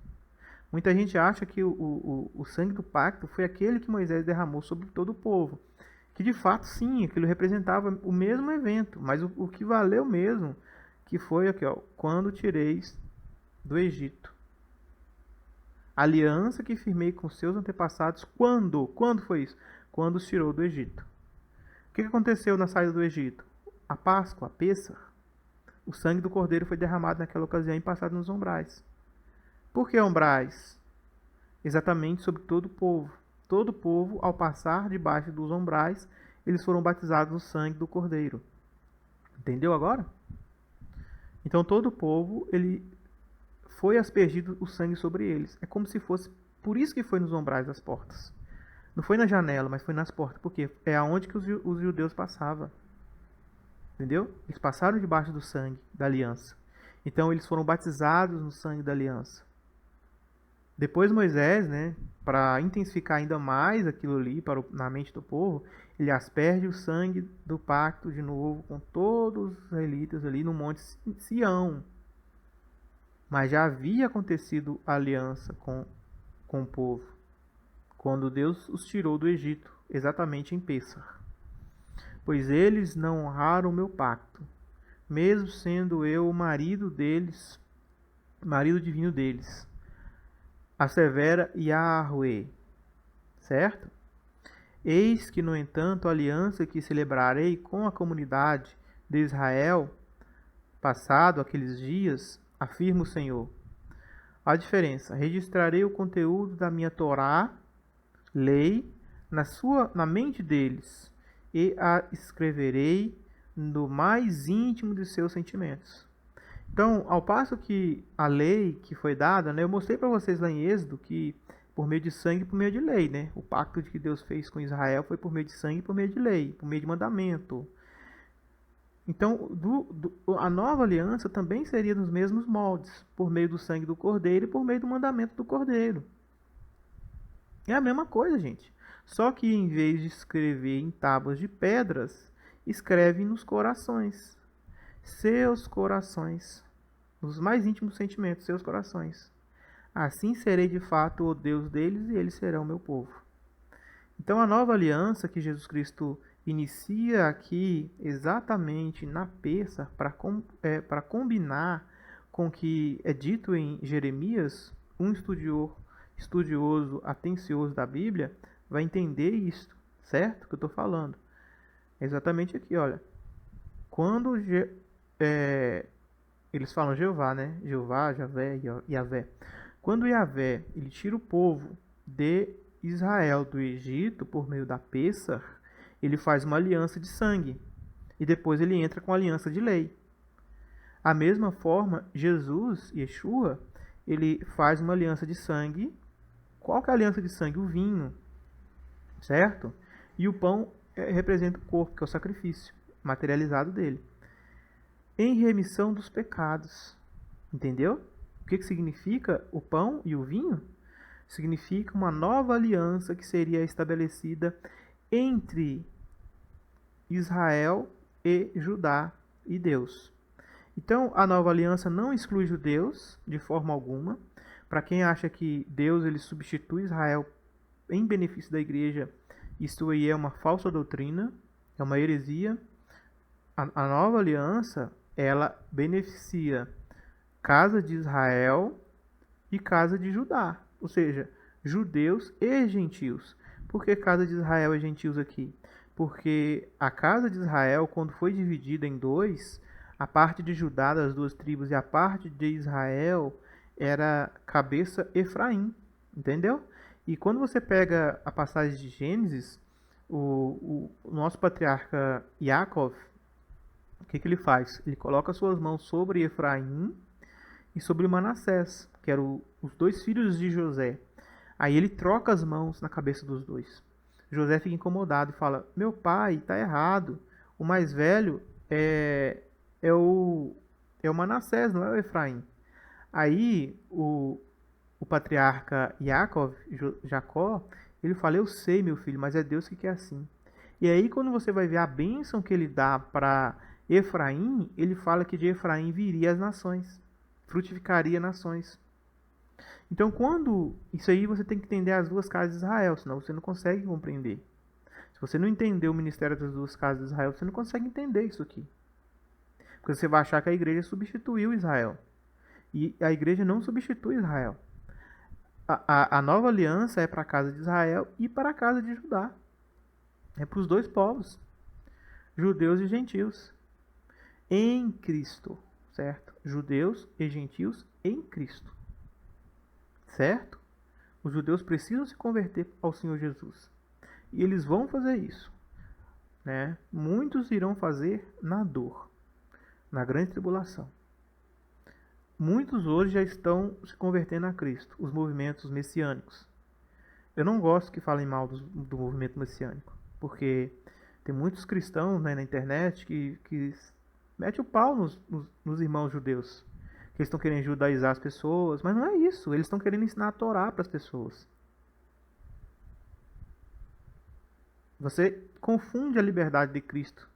Muita gente acha que o sangue do pacto foi aquele que Moisés derramou sobre todo o povo. Que de fato sim, aquilo representava o mesmo evento, mas o que valeu mesmo, que foi aqui, ó, quando tireis do Egito. Aliança que firmei com seus antepassados. Quando? Quando foi isso? Quando os tirou do Egito. O que aconteceu na saída do Egito? A Páscoa, a Pêssar. O sangue do cordeiro foi derramado naquela ocasião e passado nos umbrais. Por que umbrais? Exatamente sobre todo o povo. Todo o povo, ao passar debaixo dos umbrais, eles foram batizados no sangue do cordeiro. Entendeu agora? Então todo o povo, ele foi aspergido o sangue sobre eles. É como se fosse, por isso que foi nos umbrais das portas. Não foi na janela, mas foi nas portas, porque é aonde que os judeus passavam. Entendeu? Eles passaram debaixo do sangue da aliança. Então eles foram batizados no sangue da aliança. Depois Moisés, né, para intensificar ainda mais aquilo ali na mente do povo, ele asperge o sangue do pacto de novo com todos os israelitas ali no Monte Sião. Mas já havia acontecido a aliança com o povo, quando Deus os tirou do Egito, exatamente em Pêssar. Pois eles não honraram o meu pacto, mesmo sendo eu o marido deles, marido divino deles. Assevera Yahweh, certo? Eis que, no entanto, a aliança que celebrarei com a comunidade de Israel, passado aqueles dias, afirma o Senhor. A diferença: registrarei o conteúdo da minha Torá, lei, na mente deles, e a escreverei no mais íntimo de seus sentimentos. Então, ao passo que a lei que foi dada, né, eu mostrei para vocês lá em Êxodo que por meio de sangue e por meio de lei, né? O pacto que Deus fez com Israel foi por meio de sangue e por meio de lei, por meio de mandamento. Então, a nova aliança também seria nos mesmos moldes, por meio do sangue do Cordeiro e por meio do mandamento do Cordeiro. É a mesma coisa, gente. Só que em vez de escrever em tábuas de pedras, escreve nos corações. Seus corações. Nos mais íntimos sentimentos, seus corações. Assim serei de fato o Deus deles e eles serão meu povo. Então a nova aliança que Jesus Cristo inicia aqui exatamente na Pêssar para combinar com o que é dito em Jeremias, um estudioso atencioso da Bíblia vai entender isso, certo? Que eu estou falando. É exatamente aqui, olha. Quando eles falam Jeová, né? Jeová, Javé, Yavé. Quando Yavé ele tira o povo de Israel do Egito por meio da Pêssar, ele faz uma aliança de sangue e depois ele entra com a aliança de lei. A mesma forma, Jesus, Yeshua, ele faz uma aliança de sangue. Qual que é a aliança de sangue? O vinho, certo? E o pão representa o corpo, que é o sacrifício materializado dele. Em remissão dos pecados. Entendeu? O que significa o pão e o vinho? Significa uma nova aliança que seria estabelecida entre Israel e Judá e Deus. Então, a nova aliança não exclui judeus de forma alguma. Para quem acha que Deus ele substitui Israel em benefício da igreja, isso aí é uma falsa doutrina, é uma heresia. A nova aliança, ela beneficia casa de Israel e casa de Judá, ou seja, judeus e gentios. Por que casa de Israel e gentios aqui? Porque a casa de Israel, quando foi dividida em dois, a parte de Judá das duas tribos e a parte de Israel era cabeça Efraim, entendeu? E quando você pega a passagem de Gênesis, o nosso patriarca Yaakov, o que ele faz? Ele coloca suas mãos sobre Efraim e sobre Manassés, que eram os dois filhos de José. Aí ele troca as mãos na cabeça dos dois. José fica incomodado e fala: meu pai, está errado. O mais velho é o Manassés, não é o Efraim. Aí o patriarca Jacó, ele fala: eu sei, meu filho, mas é Deus que quer assim. E aí quando você vai ver a bênção que ele dá para Efraim, ele fala que de Efraim viria as nações, frutificaria nações. Então, quando isso aí você tem que entender as duas casas de Israel, senão você não consegue compreender. Se você não entender o ministério das duas casas de Israel, você não consegue entender isso aqui. Porque você vai achar que a igreja substituiu Israel. E a igreja não substitui Israel. A nova aliança é para a casa de Israel e para a casa de Judá. É para os dois povos, judeus e gentios, em Cristo, certo? Judeus e gentios em Cristo, certo? Os judeus precisam se converter ao Senhor Jesus. E eles vão fazer isso, né? Muitos irão fazer na dor, na grande tribulação. Muitos hoje já estão se convertendo a Cristo, os movimentos messiânicos. Eu não gosto que falem mal do movimento messiânico, porque tem muitos cristãos, né, na internet que metem o pau nos irmãos judeus, que eles estão querendo judaizar as pessoas, mas não é isso, eles estão querendo ensinar a Torá para as pessoas. Você confunde a liberdade de Cristo.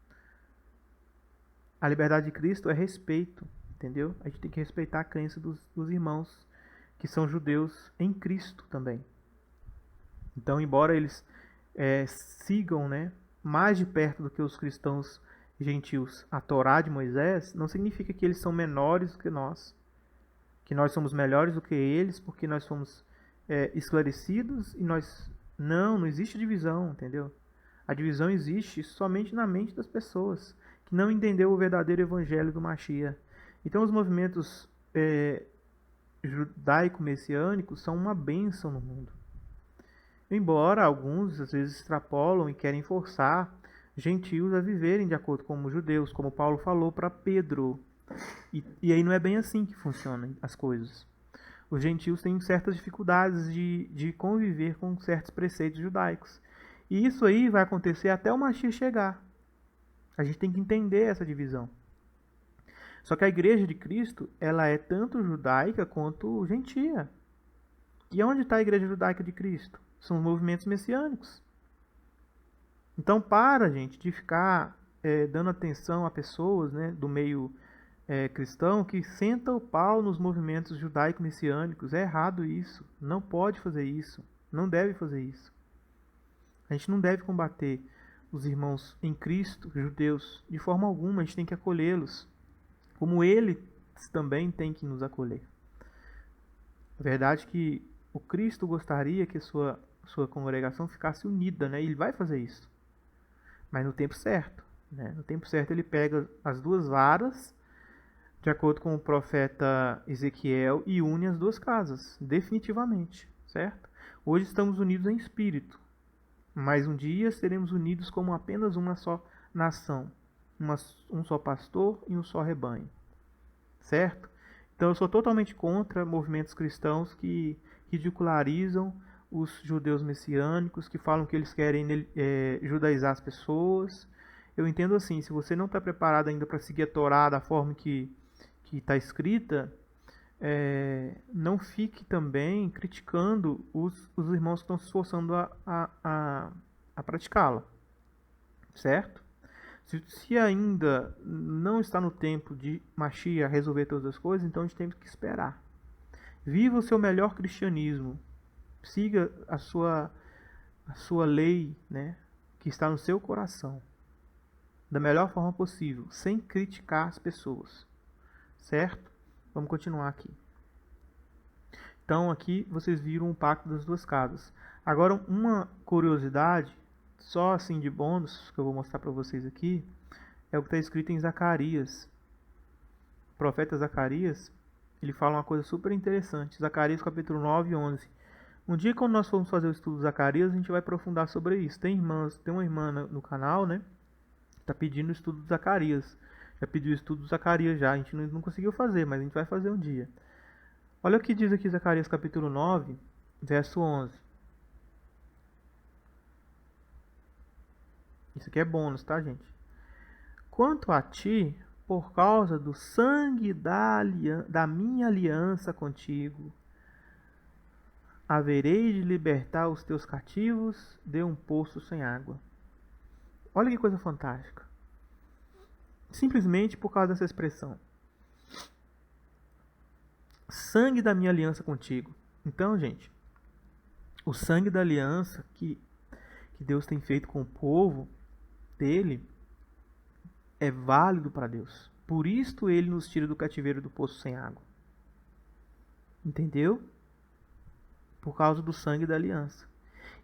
A liberdade de Cristo é respeito, entendeu? A gente tem que respeitar a crença dos irmãos que são judeus em Cristo também. Então, embora eles sigam, né, mais de perto do que os cristãos gentios a Torá de Moisés, não significa que eles são menores do que nós somos melhores do que eles, porque nós somos esclarecidos e nós... Não existe divisão, entendeu? A divisão existe somente na mente das pessoas que não entenderam o verdadeiro evangelho do Mashiach. Então os movimentos judaico-messiânicos são uma bênção no mundo. Embora alguns às vezes extrapolam e querem forçar gentios a viverem de acordo com os judeus, como Paulo falou para Pedro. E aí não é bem assim que funcionam as coisas. Os gentios têm certas dificuldades de conviver com certos preceitos judaicos. E isso aí vai acontecer até o Mashiach chegar. A gente tem que entender essa divisão. Só que a igreja de Cristo, ela é tanto judaica quanto gentia. E onde está a igreja judaica de Cristo? São os movimentos messiânicos. Então, gente, de ficar dando atenção a pessoas, né, do meio cristão que sentam o pau nos movimentos judaico-messiânicos. É errado isso. Não pode fazer isso. Não deve fazer isso. A gente não deve combater os irmãos em Cristo, judeus, de forma alguma. A gente tem que acolhê-los, como eles também têm que nos acolher. A verdade é que o Cristo gostaria que a sua congregação ficasse unida, né? Ele vai fazer isso, mas no tempo certo, né? No tempo certo ele pega as duas varas, de acordo com o profeta Ezequiel, e une as duas casas, definitivamente, certo? Hoje estamos unidos em espírito, mas um dia seremos unidos como apenas uma só nação, um só pastor e um só rebanho, certo? Então eu sou totalmente contra movimentos cristãos que ridicularizam os judeus messiânicos, que falam que eles querem judaizar as pessoas. Eu entendo assim, se você não está preparado ainda para seguir a Torá da forma que está escrita, não fique também criticando os irmãos que estão se esforçando a praticá-la, certo? Se ainda não está no tempo de Mashiach resolver todas as coisas, então a gente tem que esperar. Viva o seu melhor cristianismo. Siga a sua lei, né, que está no seu coração, da melhor forma possível, sem criticar as pessoas. Certo? Vamos continuar aqui. Então aqui vocês viram o pacto das duas casas. Agora uma curiosidade, só assim de bônus, que eu vou mostrar para vocês aqui, é o que está escrito em Zacarias. O profeta Zacarias, ele fala uma coisa super interessante. Zacarias capítulo 9 e 11. Um dia, quando nós formos fazer o estudo de Zacarias, a gente vai aprofundar sobre isso. Tem uma irmã no canal, né? Está pedindo o estudo de Zacarias. Já pediu o estudo de Zacarias já. A gente não conseguiu fazer, mas a gente vai fazer um dia. Olha o que diz aqui Zacarias capítulo 9, verso 11. Isso aqui é bônus, tá, gente? Quanto a ti, por causa do sangue da minha aliança contigo, haverei de libertar os teus cativos de um poço sem água. Olha que coisa fantástica. Simplesmente por causa dessa expressão. Sangue da minha aliança contigo. Então, gente, o sangue da aliança que Deus tem feito com o povo dele é válido para Deus. Por isto ele nos tira do cativeiro do poço sem água. Entendeu? Por causa do sangue da aliança.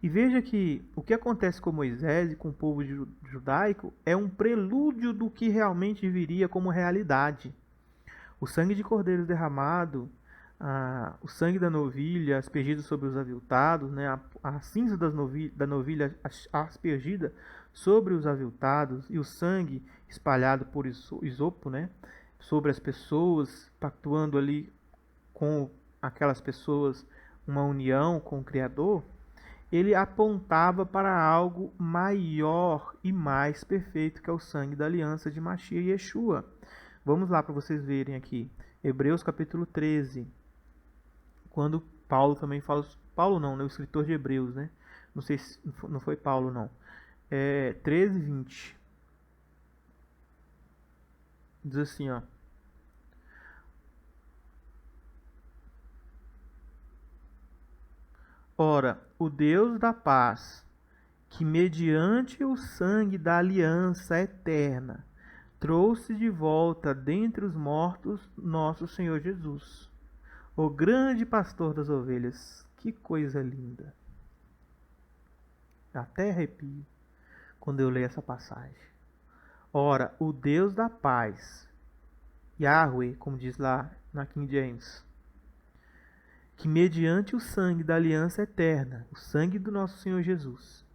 E veja que o que acontece com Moisés e com o povo judaico é um prelúdio do que realmente viria como realidade. O sangue de cordeiro derramado, o sangue da novilha aspergido sobre os aviltados, né, a cinza da novilha aspergida sobre os aviltados e o sangue espalhado por isopo, né, sobre as pessoas, pactuando ali com aquelas pessoas uma união com o Criador, ele apontava para algo maior e mais perfeito, que é o sangue da aliança de Mashiach e Yeshua. Vamos lá para vocês verem aqui. Hebreus capítulo 13. Quando Paulo também fala... Paulo não, né? O escritor de Hebreus, né? Não sei se... Não foi Paulo, não. 13, 20. Diz assim, ó. Ora, o Deus da paz, que mediante o sangue da aliança eterna, trouxe de volta dentre os mortos nosso Senhor Jesus, o grande pastor das ovelhas. Que coisa linda! Até arrepio quando eu leio essa passagem. Ora, o Deus da paz, Yahweh, como diz lá na King James, que mediante o sangue da aliança eterna, o sangue do nosso Senhor Jesus,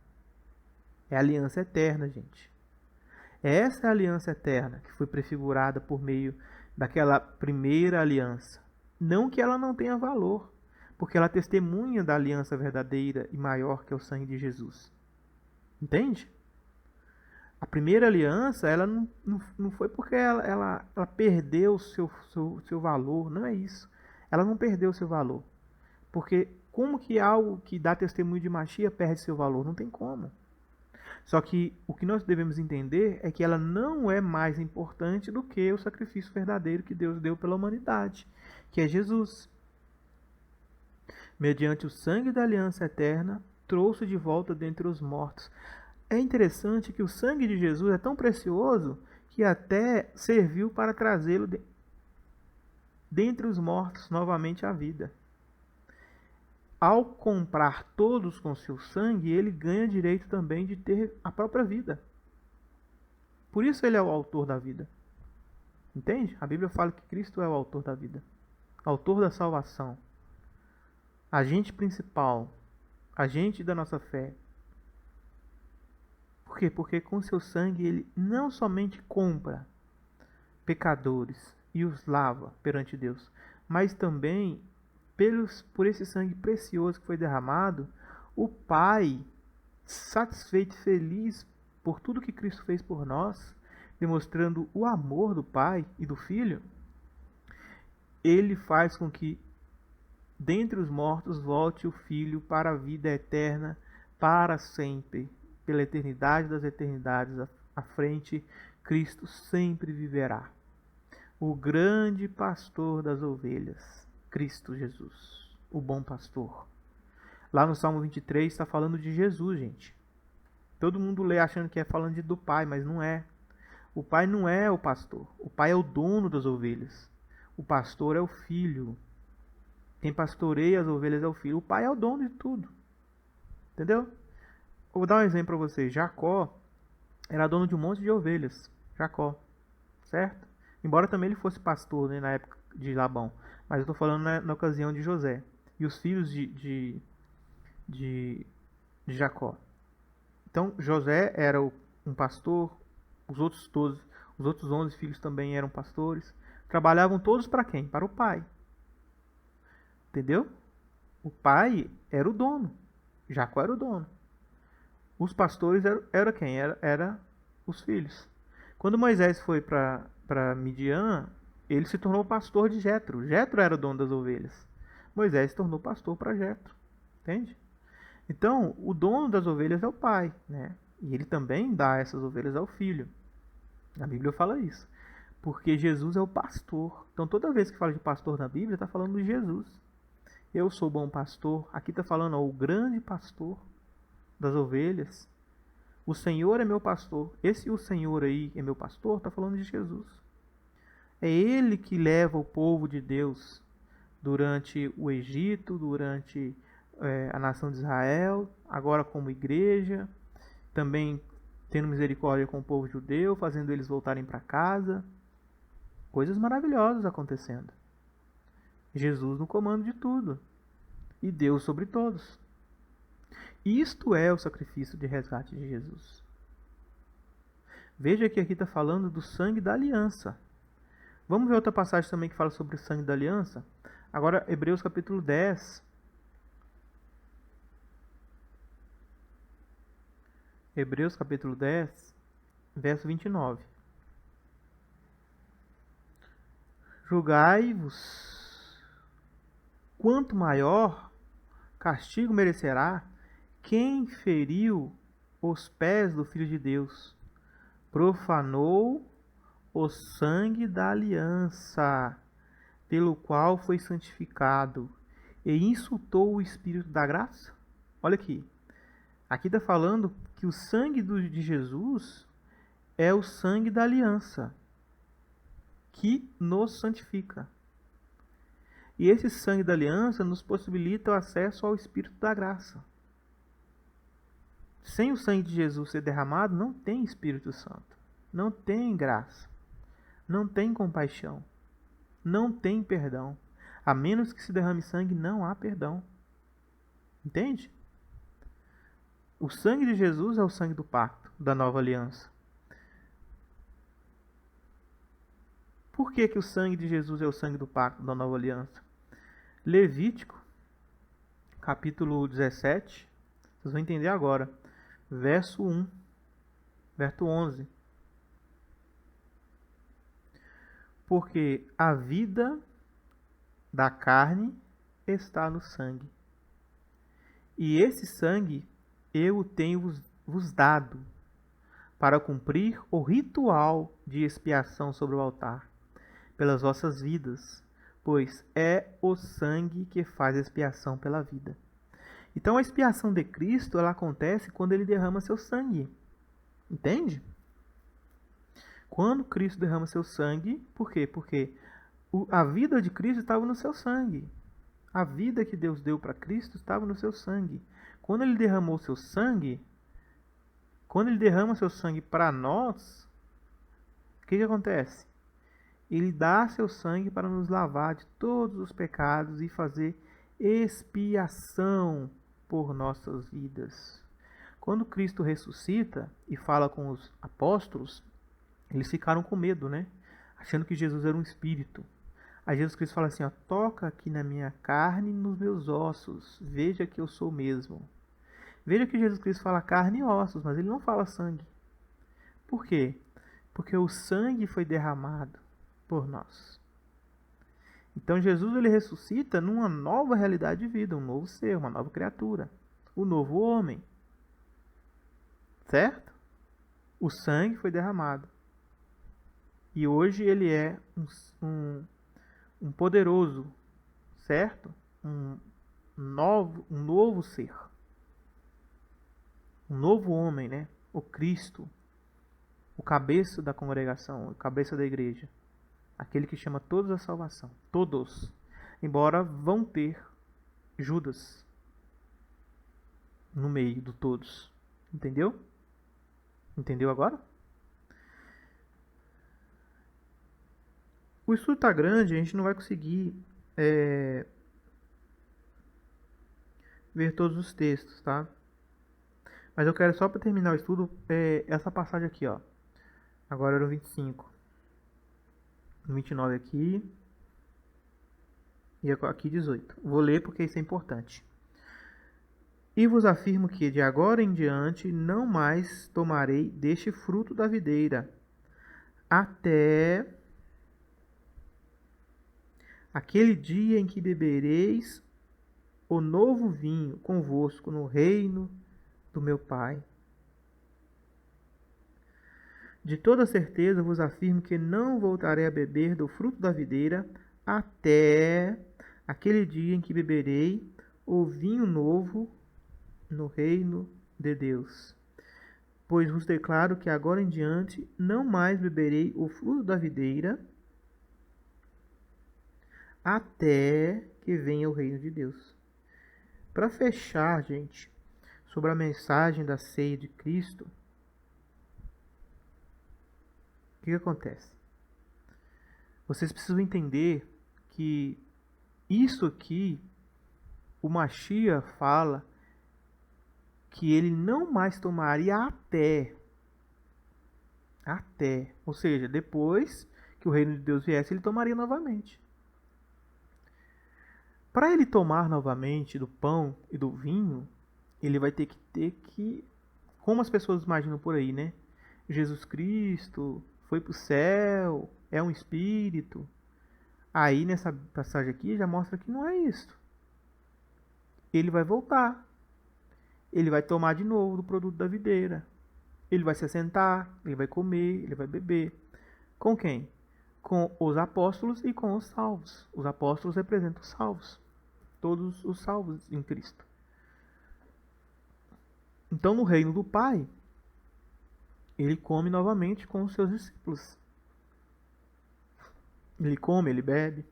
é a aliança eterna, gente. Essa é a aliança eterna que foi prefigurada por meio daquela primeira aliança, Não que ela não tenha valor, porque ela testemunha da aliança verdadeira e maior que é o sangue de Jesus. Entende? A primeira aliança, ela não foi porque ela perdeu o seu valor, não é isso. Ela não perdeu o seu valor. Porque como que algo que dá testemunho de Machia perde seu valor? Não tem como. Só que o que nós devemos entender é que ela não é mais importante do que o sacrifício verdadeiro que Deus deu pela humanidade, que é Jesus. Mediante o sangue da aliança eterna, trouxe de volta dentre os mortos. É interessante que o sangue de Jesus é tão precioso que até serviu para trazê-lo dentre os mortos novamente à vida. Ao comprar todos com seu sangue, ele ganha direito também de ter a própria vida. Por isso ele é o autor da vida. Entende? A Bíblia fala que Cristo é o autor da vida, autor da salvação, agente principal, agente da nossa fé. Por quê? Porque com seu sangue ele não somente compra pecadores e os lava perante Deus, mas também por esse sangue precioso que foi derramado, o Pai, satisfeito e feliz por tudo que Cristo fez por nós, demonstrando o amor do Pai e do Filho, ele faz com que dentre os mortos volte o Filho para a vida eterna, para sempre, pela eternidade das eternidades à frente, Cristo sempre viverá. O grande pastor das ovelhas, Cristo Jesus, o bom pastor. Lá no Salmo 23 está falando de Jesus, gente. Todo mundo lê achando que é falando do Pai, mas não é. O Pai não é o pastor. O Pai é o dono das ovelhas. O pastor é o Filho. Quem pastoreia as ovelhas é o Filho. O Pai é o dono de tudo. Entendeu? Vou dar um exemplo para vocês. Jacó era dono de um monte de ovelhas. Jacó. Certo? Embora também ele fosse pastor, né, na época de Labão. Mas eu estou falando na ocasião de José. E os filhos de Jacó. Então, José era um pastor. Os outros 11 filhos também eram pastores. Trabalhavam todos para quem? Para o pai. Entendeu? O pai era o dono. Jacó era o dono. Os pastores era quem? Era os filhos. Quando Moisés foi para Midian, ele se tornou pastor de Jetro. Jetro era o dono das ovelhas. Moisés se tornou pastor para Jetro. Entende? Então, o dono das ovelhas é o pai, né? E ele também dá essas ovelhas ao filho. A Bíblia fala isso. Porque Jesus é o pastor. Então, toda vez que fala de pastor na Bíblia, está falando de Jesus. Eu sou o bom pastor. Aqui está falando, ó, o grande pastor das ovelhas. O Senhor é meu pastor. Esse o Senhor aí é meu pastor, está falando de Jesus. É Ele que leva o povo de Deus durante o Egito, durante a nação de Israel, agora como igreja, também tendo misericórdia com o povo judeu, fazendo eles voltarem para casa. Coisas maravilhosas acontecendo. Jesus no comando de tudo. E Deus sobre todos. Isto é o sacrifício de resgate de Jesus. Veja que aqui está falando do sangue da aliança. Vamos ver outra passagem também que fala sobre o sangue da aliança? Agora, Hebreus capítulo 10. Hebreus capítulo 10, verso 29. Julgai-vos, quanto maior castigo merecerá quem feriu os pés do Filho de Deus, profanou o sangue da aliança, pelo qual foi santificado, e insultou o Espírito da graça. Olha aqui. Aqui está falando que o sangue de Jesus é o sangue da aliança, que nos santifica. E esse sangue da aliança nos possibilita o acesso ao Espírito da graça. Sem o sangue de Jesus ser derramado, não tem Espírito Santo. Não tem graça. Não tem compaixão. Não tem perdão. A menos que se derrame sangue, não há perdão. Entende? O sangue de Jesus é o sangue do pacto, da nova aliança. Por que o sangue de Jesus é o sangue do pacto, da nova aliança? Levítico, capítulo 17, vocês vão entender agora, verso 1, verso 11. Porque a vida da carne está no sangue. E esse sangue eu o tenho vos dado, para cumprir o ritual de expiação sobre o altar, pelas vossas vidas, pois é o sangue que faz expiação pela vida. Então a expiação de Cristo, ela acontece quando ele derrama seu sangue. Entende? Quando Cristo derrama seu sangue, por quê? Porque a vida de Cristo estava no seu sangue. A vida que Deus deu para Cristo estava no seu sangue. Quando ele derramou seu sangue, quando ele derrama seu sangue para nós, o que acontece? Ele dá seu sangue para nos lavar de todos os pecados e fazer expiação por nossas vidas. Quando Cristo ressuscita e fala com os apóstolos, eles ficaram com medo, né? Achando que Jesus era um espírito. Aí Jesus Cristo fala assim, ó, toca aqui na minha carne e nos meus ossos, veja que eu sou mesmo. Veja que Jesus Cristo fala carne e ossos, mas ele não fala sangue. Por quê? Porque o sangue foi derramado por nós. Então Jesus ele ressuscita numa nova realidade de vida, um novo ser, uma nova criatura, o novo homem. Certo? O sangue foi derramado. E hoje ele é um poderoso, certo? Um novo ser. Um novo homem, né? O Cristo, o cabeça da congregação, o cabeça da igreja. Aquele que chama todos à salvação. Todos. Embora vão ter Judas no meio do todos. Entendeu? Entendeu agora? O estudo está grande, a gente não vai conseguir ver todos os textos, tá? Mas eu quero só para terminar o estudo, essa passagem aqui, ó. Agora era o 25. No 29 aqui. E aqui 18. Vou ler porque isso é importante. E vos afirmo que de agora em diante não mais tomarei deste fruto da videira, até aquele dia em que bebereis o novo vinho convosco no reino do meu Pai. De toda certeza vos afirmo que não voltarei a beber do fruto da videira até aquele dia em que beberei o vinho novo no reino de Deus. Pois vos declaro que agora em diante não mais beberei o fruto da videira até que venha o reino de Deus. Para fechar, gente, sobre a mensagem da ceia de Cristo, o que acontece? Vocês precisam entender que isso aqui, o Mashiach fala que ele não mais tomaria até, ou seja, depois que o reino de Deus viesse, ele tomaria novamente. Para ele tomar novamente do pão e do vinho, ele vai ter que, como as pessoas imaginam por aí, né? Jesus Cristo foi para o céu, é um espírito. Aí nessa passagem aqui já mostra que não é isso. Ele vai voltar. Ele vai tomar de novo do produto da videira. Ele vai se assentar, ele vai comer, ele vai beber. Com quem? Com os apóstolos e com os salvos. Os apóstolos representam os salvos. Todos os salvos em Cristo. Então no reino do Pai, ele come novamente com os seus discípulos. Ele come, ele bebe.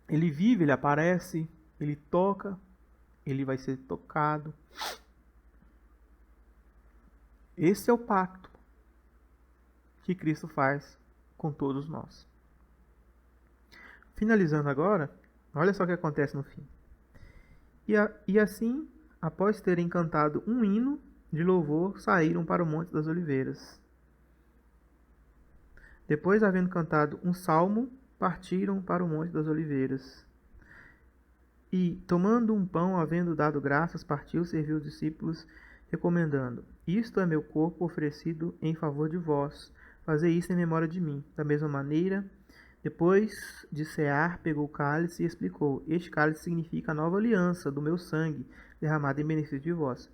Ele vive, ele aparece, ele toca, ele vai ser tocado. Esse é o pacto que Cristo faz com todos nós. Finalizando agora, olha só o que acontece no fim. E assim, após terem cantado um hino de louvor, saíram para o Monte das Oliveiras. Depois, havendo cantado um salmo, partiram para o Monte das Oliveiras. E, tomando um pão, havendo dado graças, partiu, serviu os discípulos, recomendando: Isto é meu corpo oferecido em favor de vós. Fazei isso em memória de mim. Da mesma maneira, depois de cear, pegou o cálice e explicou: Este cálice significa a nova aliança do meu sangue, derramado em benefício de vós.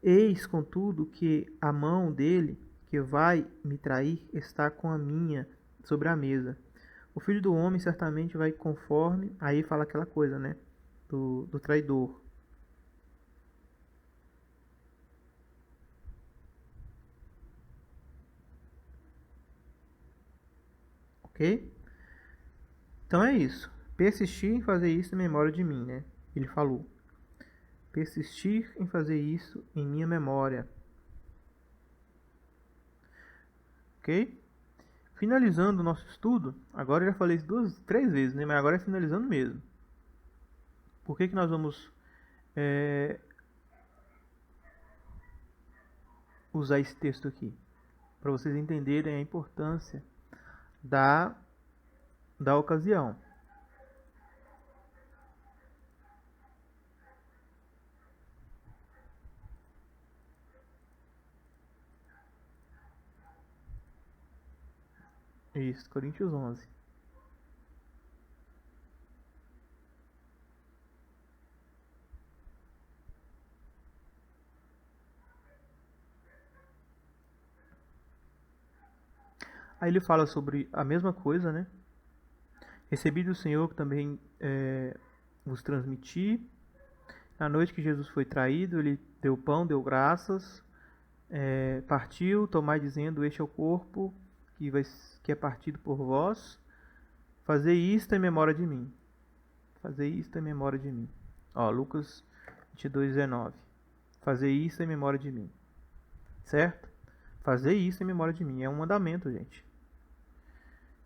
Eis, contudo, que a mão dele, que vai me trair, está com a minha sobre a mesa. O filho do homem certamente vai conforme. Aí fala aquela coisa, né? Do traidor. Ok? Então é isso. Persistir em fazer isso em memória de mim, né? Ele falou. Persistir em fazer isso em minha memória. Ok? Finalizando o nosso estudo, agora eu já falei isso 3 vezes, né? Mas agora é finalizando mesmo. Por que nós vamos usar esse texto aqui? Para vocês entenderem a importância da ocasião. Isso, Coríntios 11. Aí ele fala sobre a mesma coisa, né? Recebi do Senhor que também vos transmiti. Na noite que Jesus foi traído, ele deu pão, deu graças, partiu, tomai dizendo: Este é o corpo que é partido por vós. Fazei isto em memória de mim. Fazei isto em memória de mim. Ó, Lucas 22:19. Fazei isto em memória de mim. Certo? Fazei isso em memória de mim. É um mandamento, gente.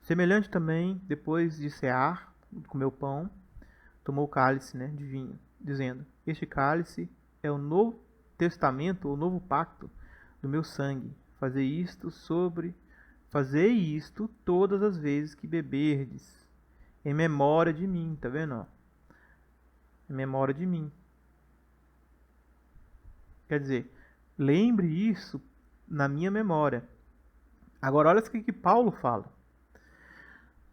Semelhante também, depois de cear, comeu pão, tomou o cálice, né, de vinho, dizendo: Este cálice é o novo testamento, o novo pacto do meu sangue. Fazei isto todas as vezes que beberdes, em memória de mim, tá vendo? Ó? Em memória de mim. Quer dizer, lembre isso na minha memória. Agora olha o que Paulo fala.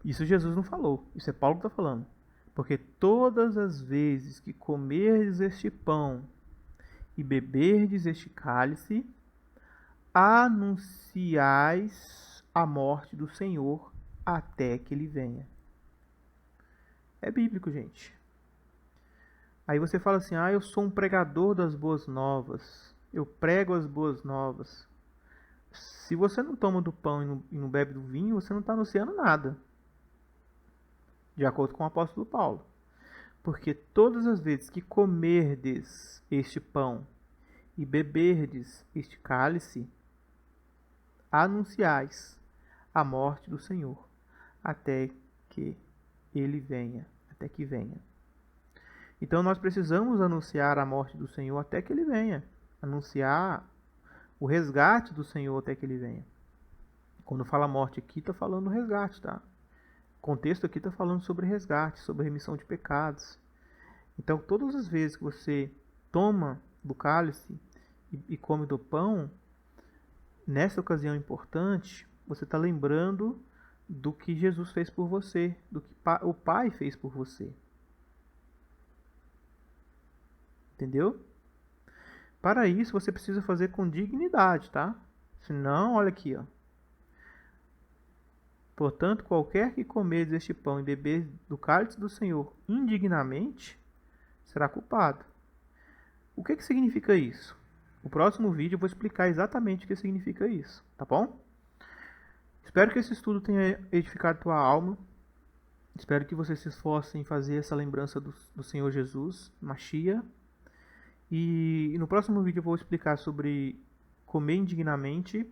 Isso Jesus não falou, isso é Paulo que está falando. Porque todas as vezes que comerdes este pão e beberdes este cálice, anunciais a morte do Senhor até que ele venha. É bíblico, gente. Aí você fala assim: eu sou um pregador das boas novas. Eu prego as boas novas. Se você não toma do pão e não bebe do vinho, você não está anunciando nada. De acordo com o apóstolo Paulo. Porque todas as vezes que comerdes este pão e beberdes este cálice, anunciais a morte do Senhor até que ele venha, até que venha. Então nós precisamos anunciar a morte do Senhor até que ele venha, anunciar o resgate do Senhor até que ele venha. Quando fala morte aqui, está falando resgate, tá? O contexto aqui está falando sobre resgate, sobre remissão de pecados. Então, todas as vezes que você toma do cálice e come do pão, nessa ocasião importante, você está lembrando do que Jesus fez por você, do que o Pai fez por você. Entendeu? Para isso, você precisa fazer com dignidade, tá? Senão, olha aqui, ó. Portanto, qualquer que comer este pão e beber do cálice do Senhor indignamente, será culpado. O que significa isso? No próximo vídeo eu vou explicar exatamente o que significa isso, tá bom? Espero que esse estudo tenha edificado tua alma. Espero que você se esforce em fazer essa lembrança do Senhor Jesus, Machia. E no próximo vídeo eu vou explicar sobre comer indignamente.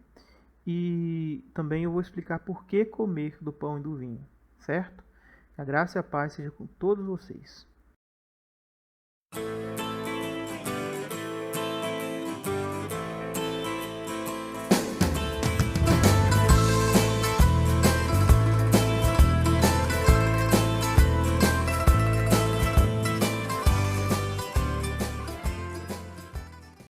E também eu vou explicar por que comer do pão e do vinho, certo? Que a graça e a paz seja com todos vocês.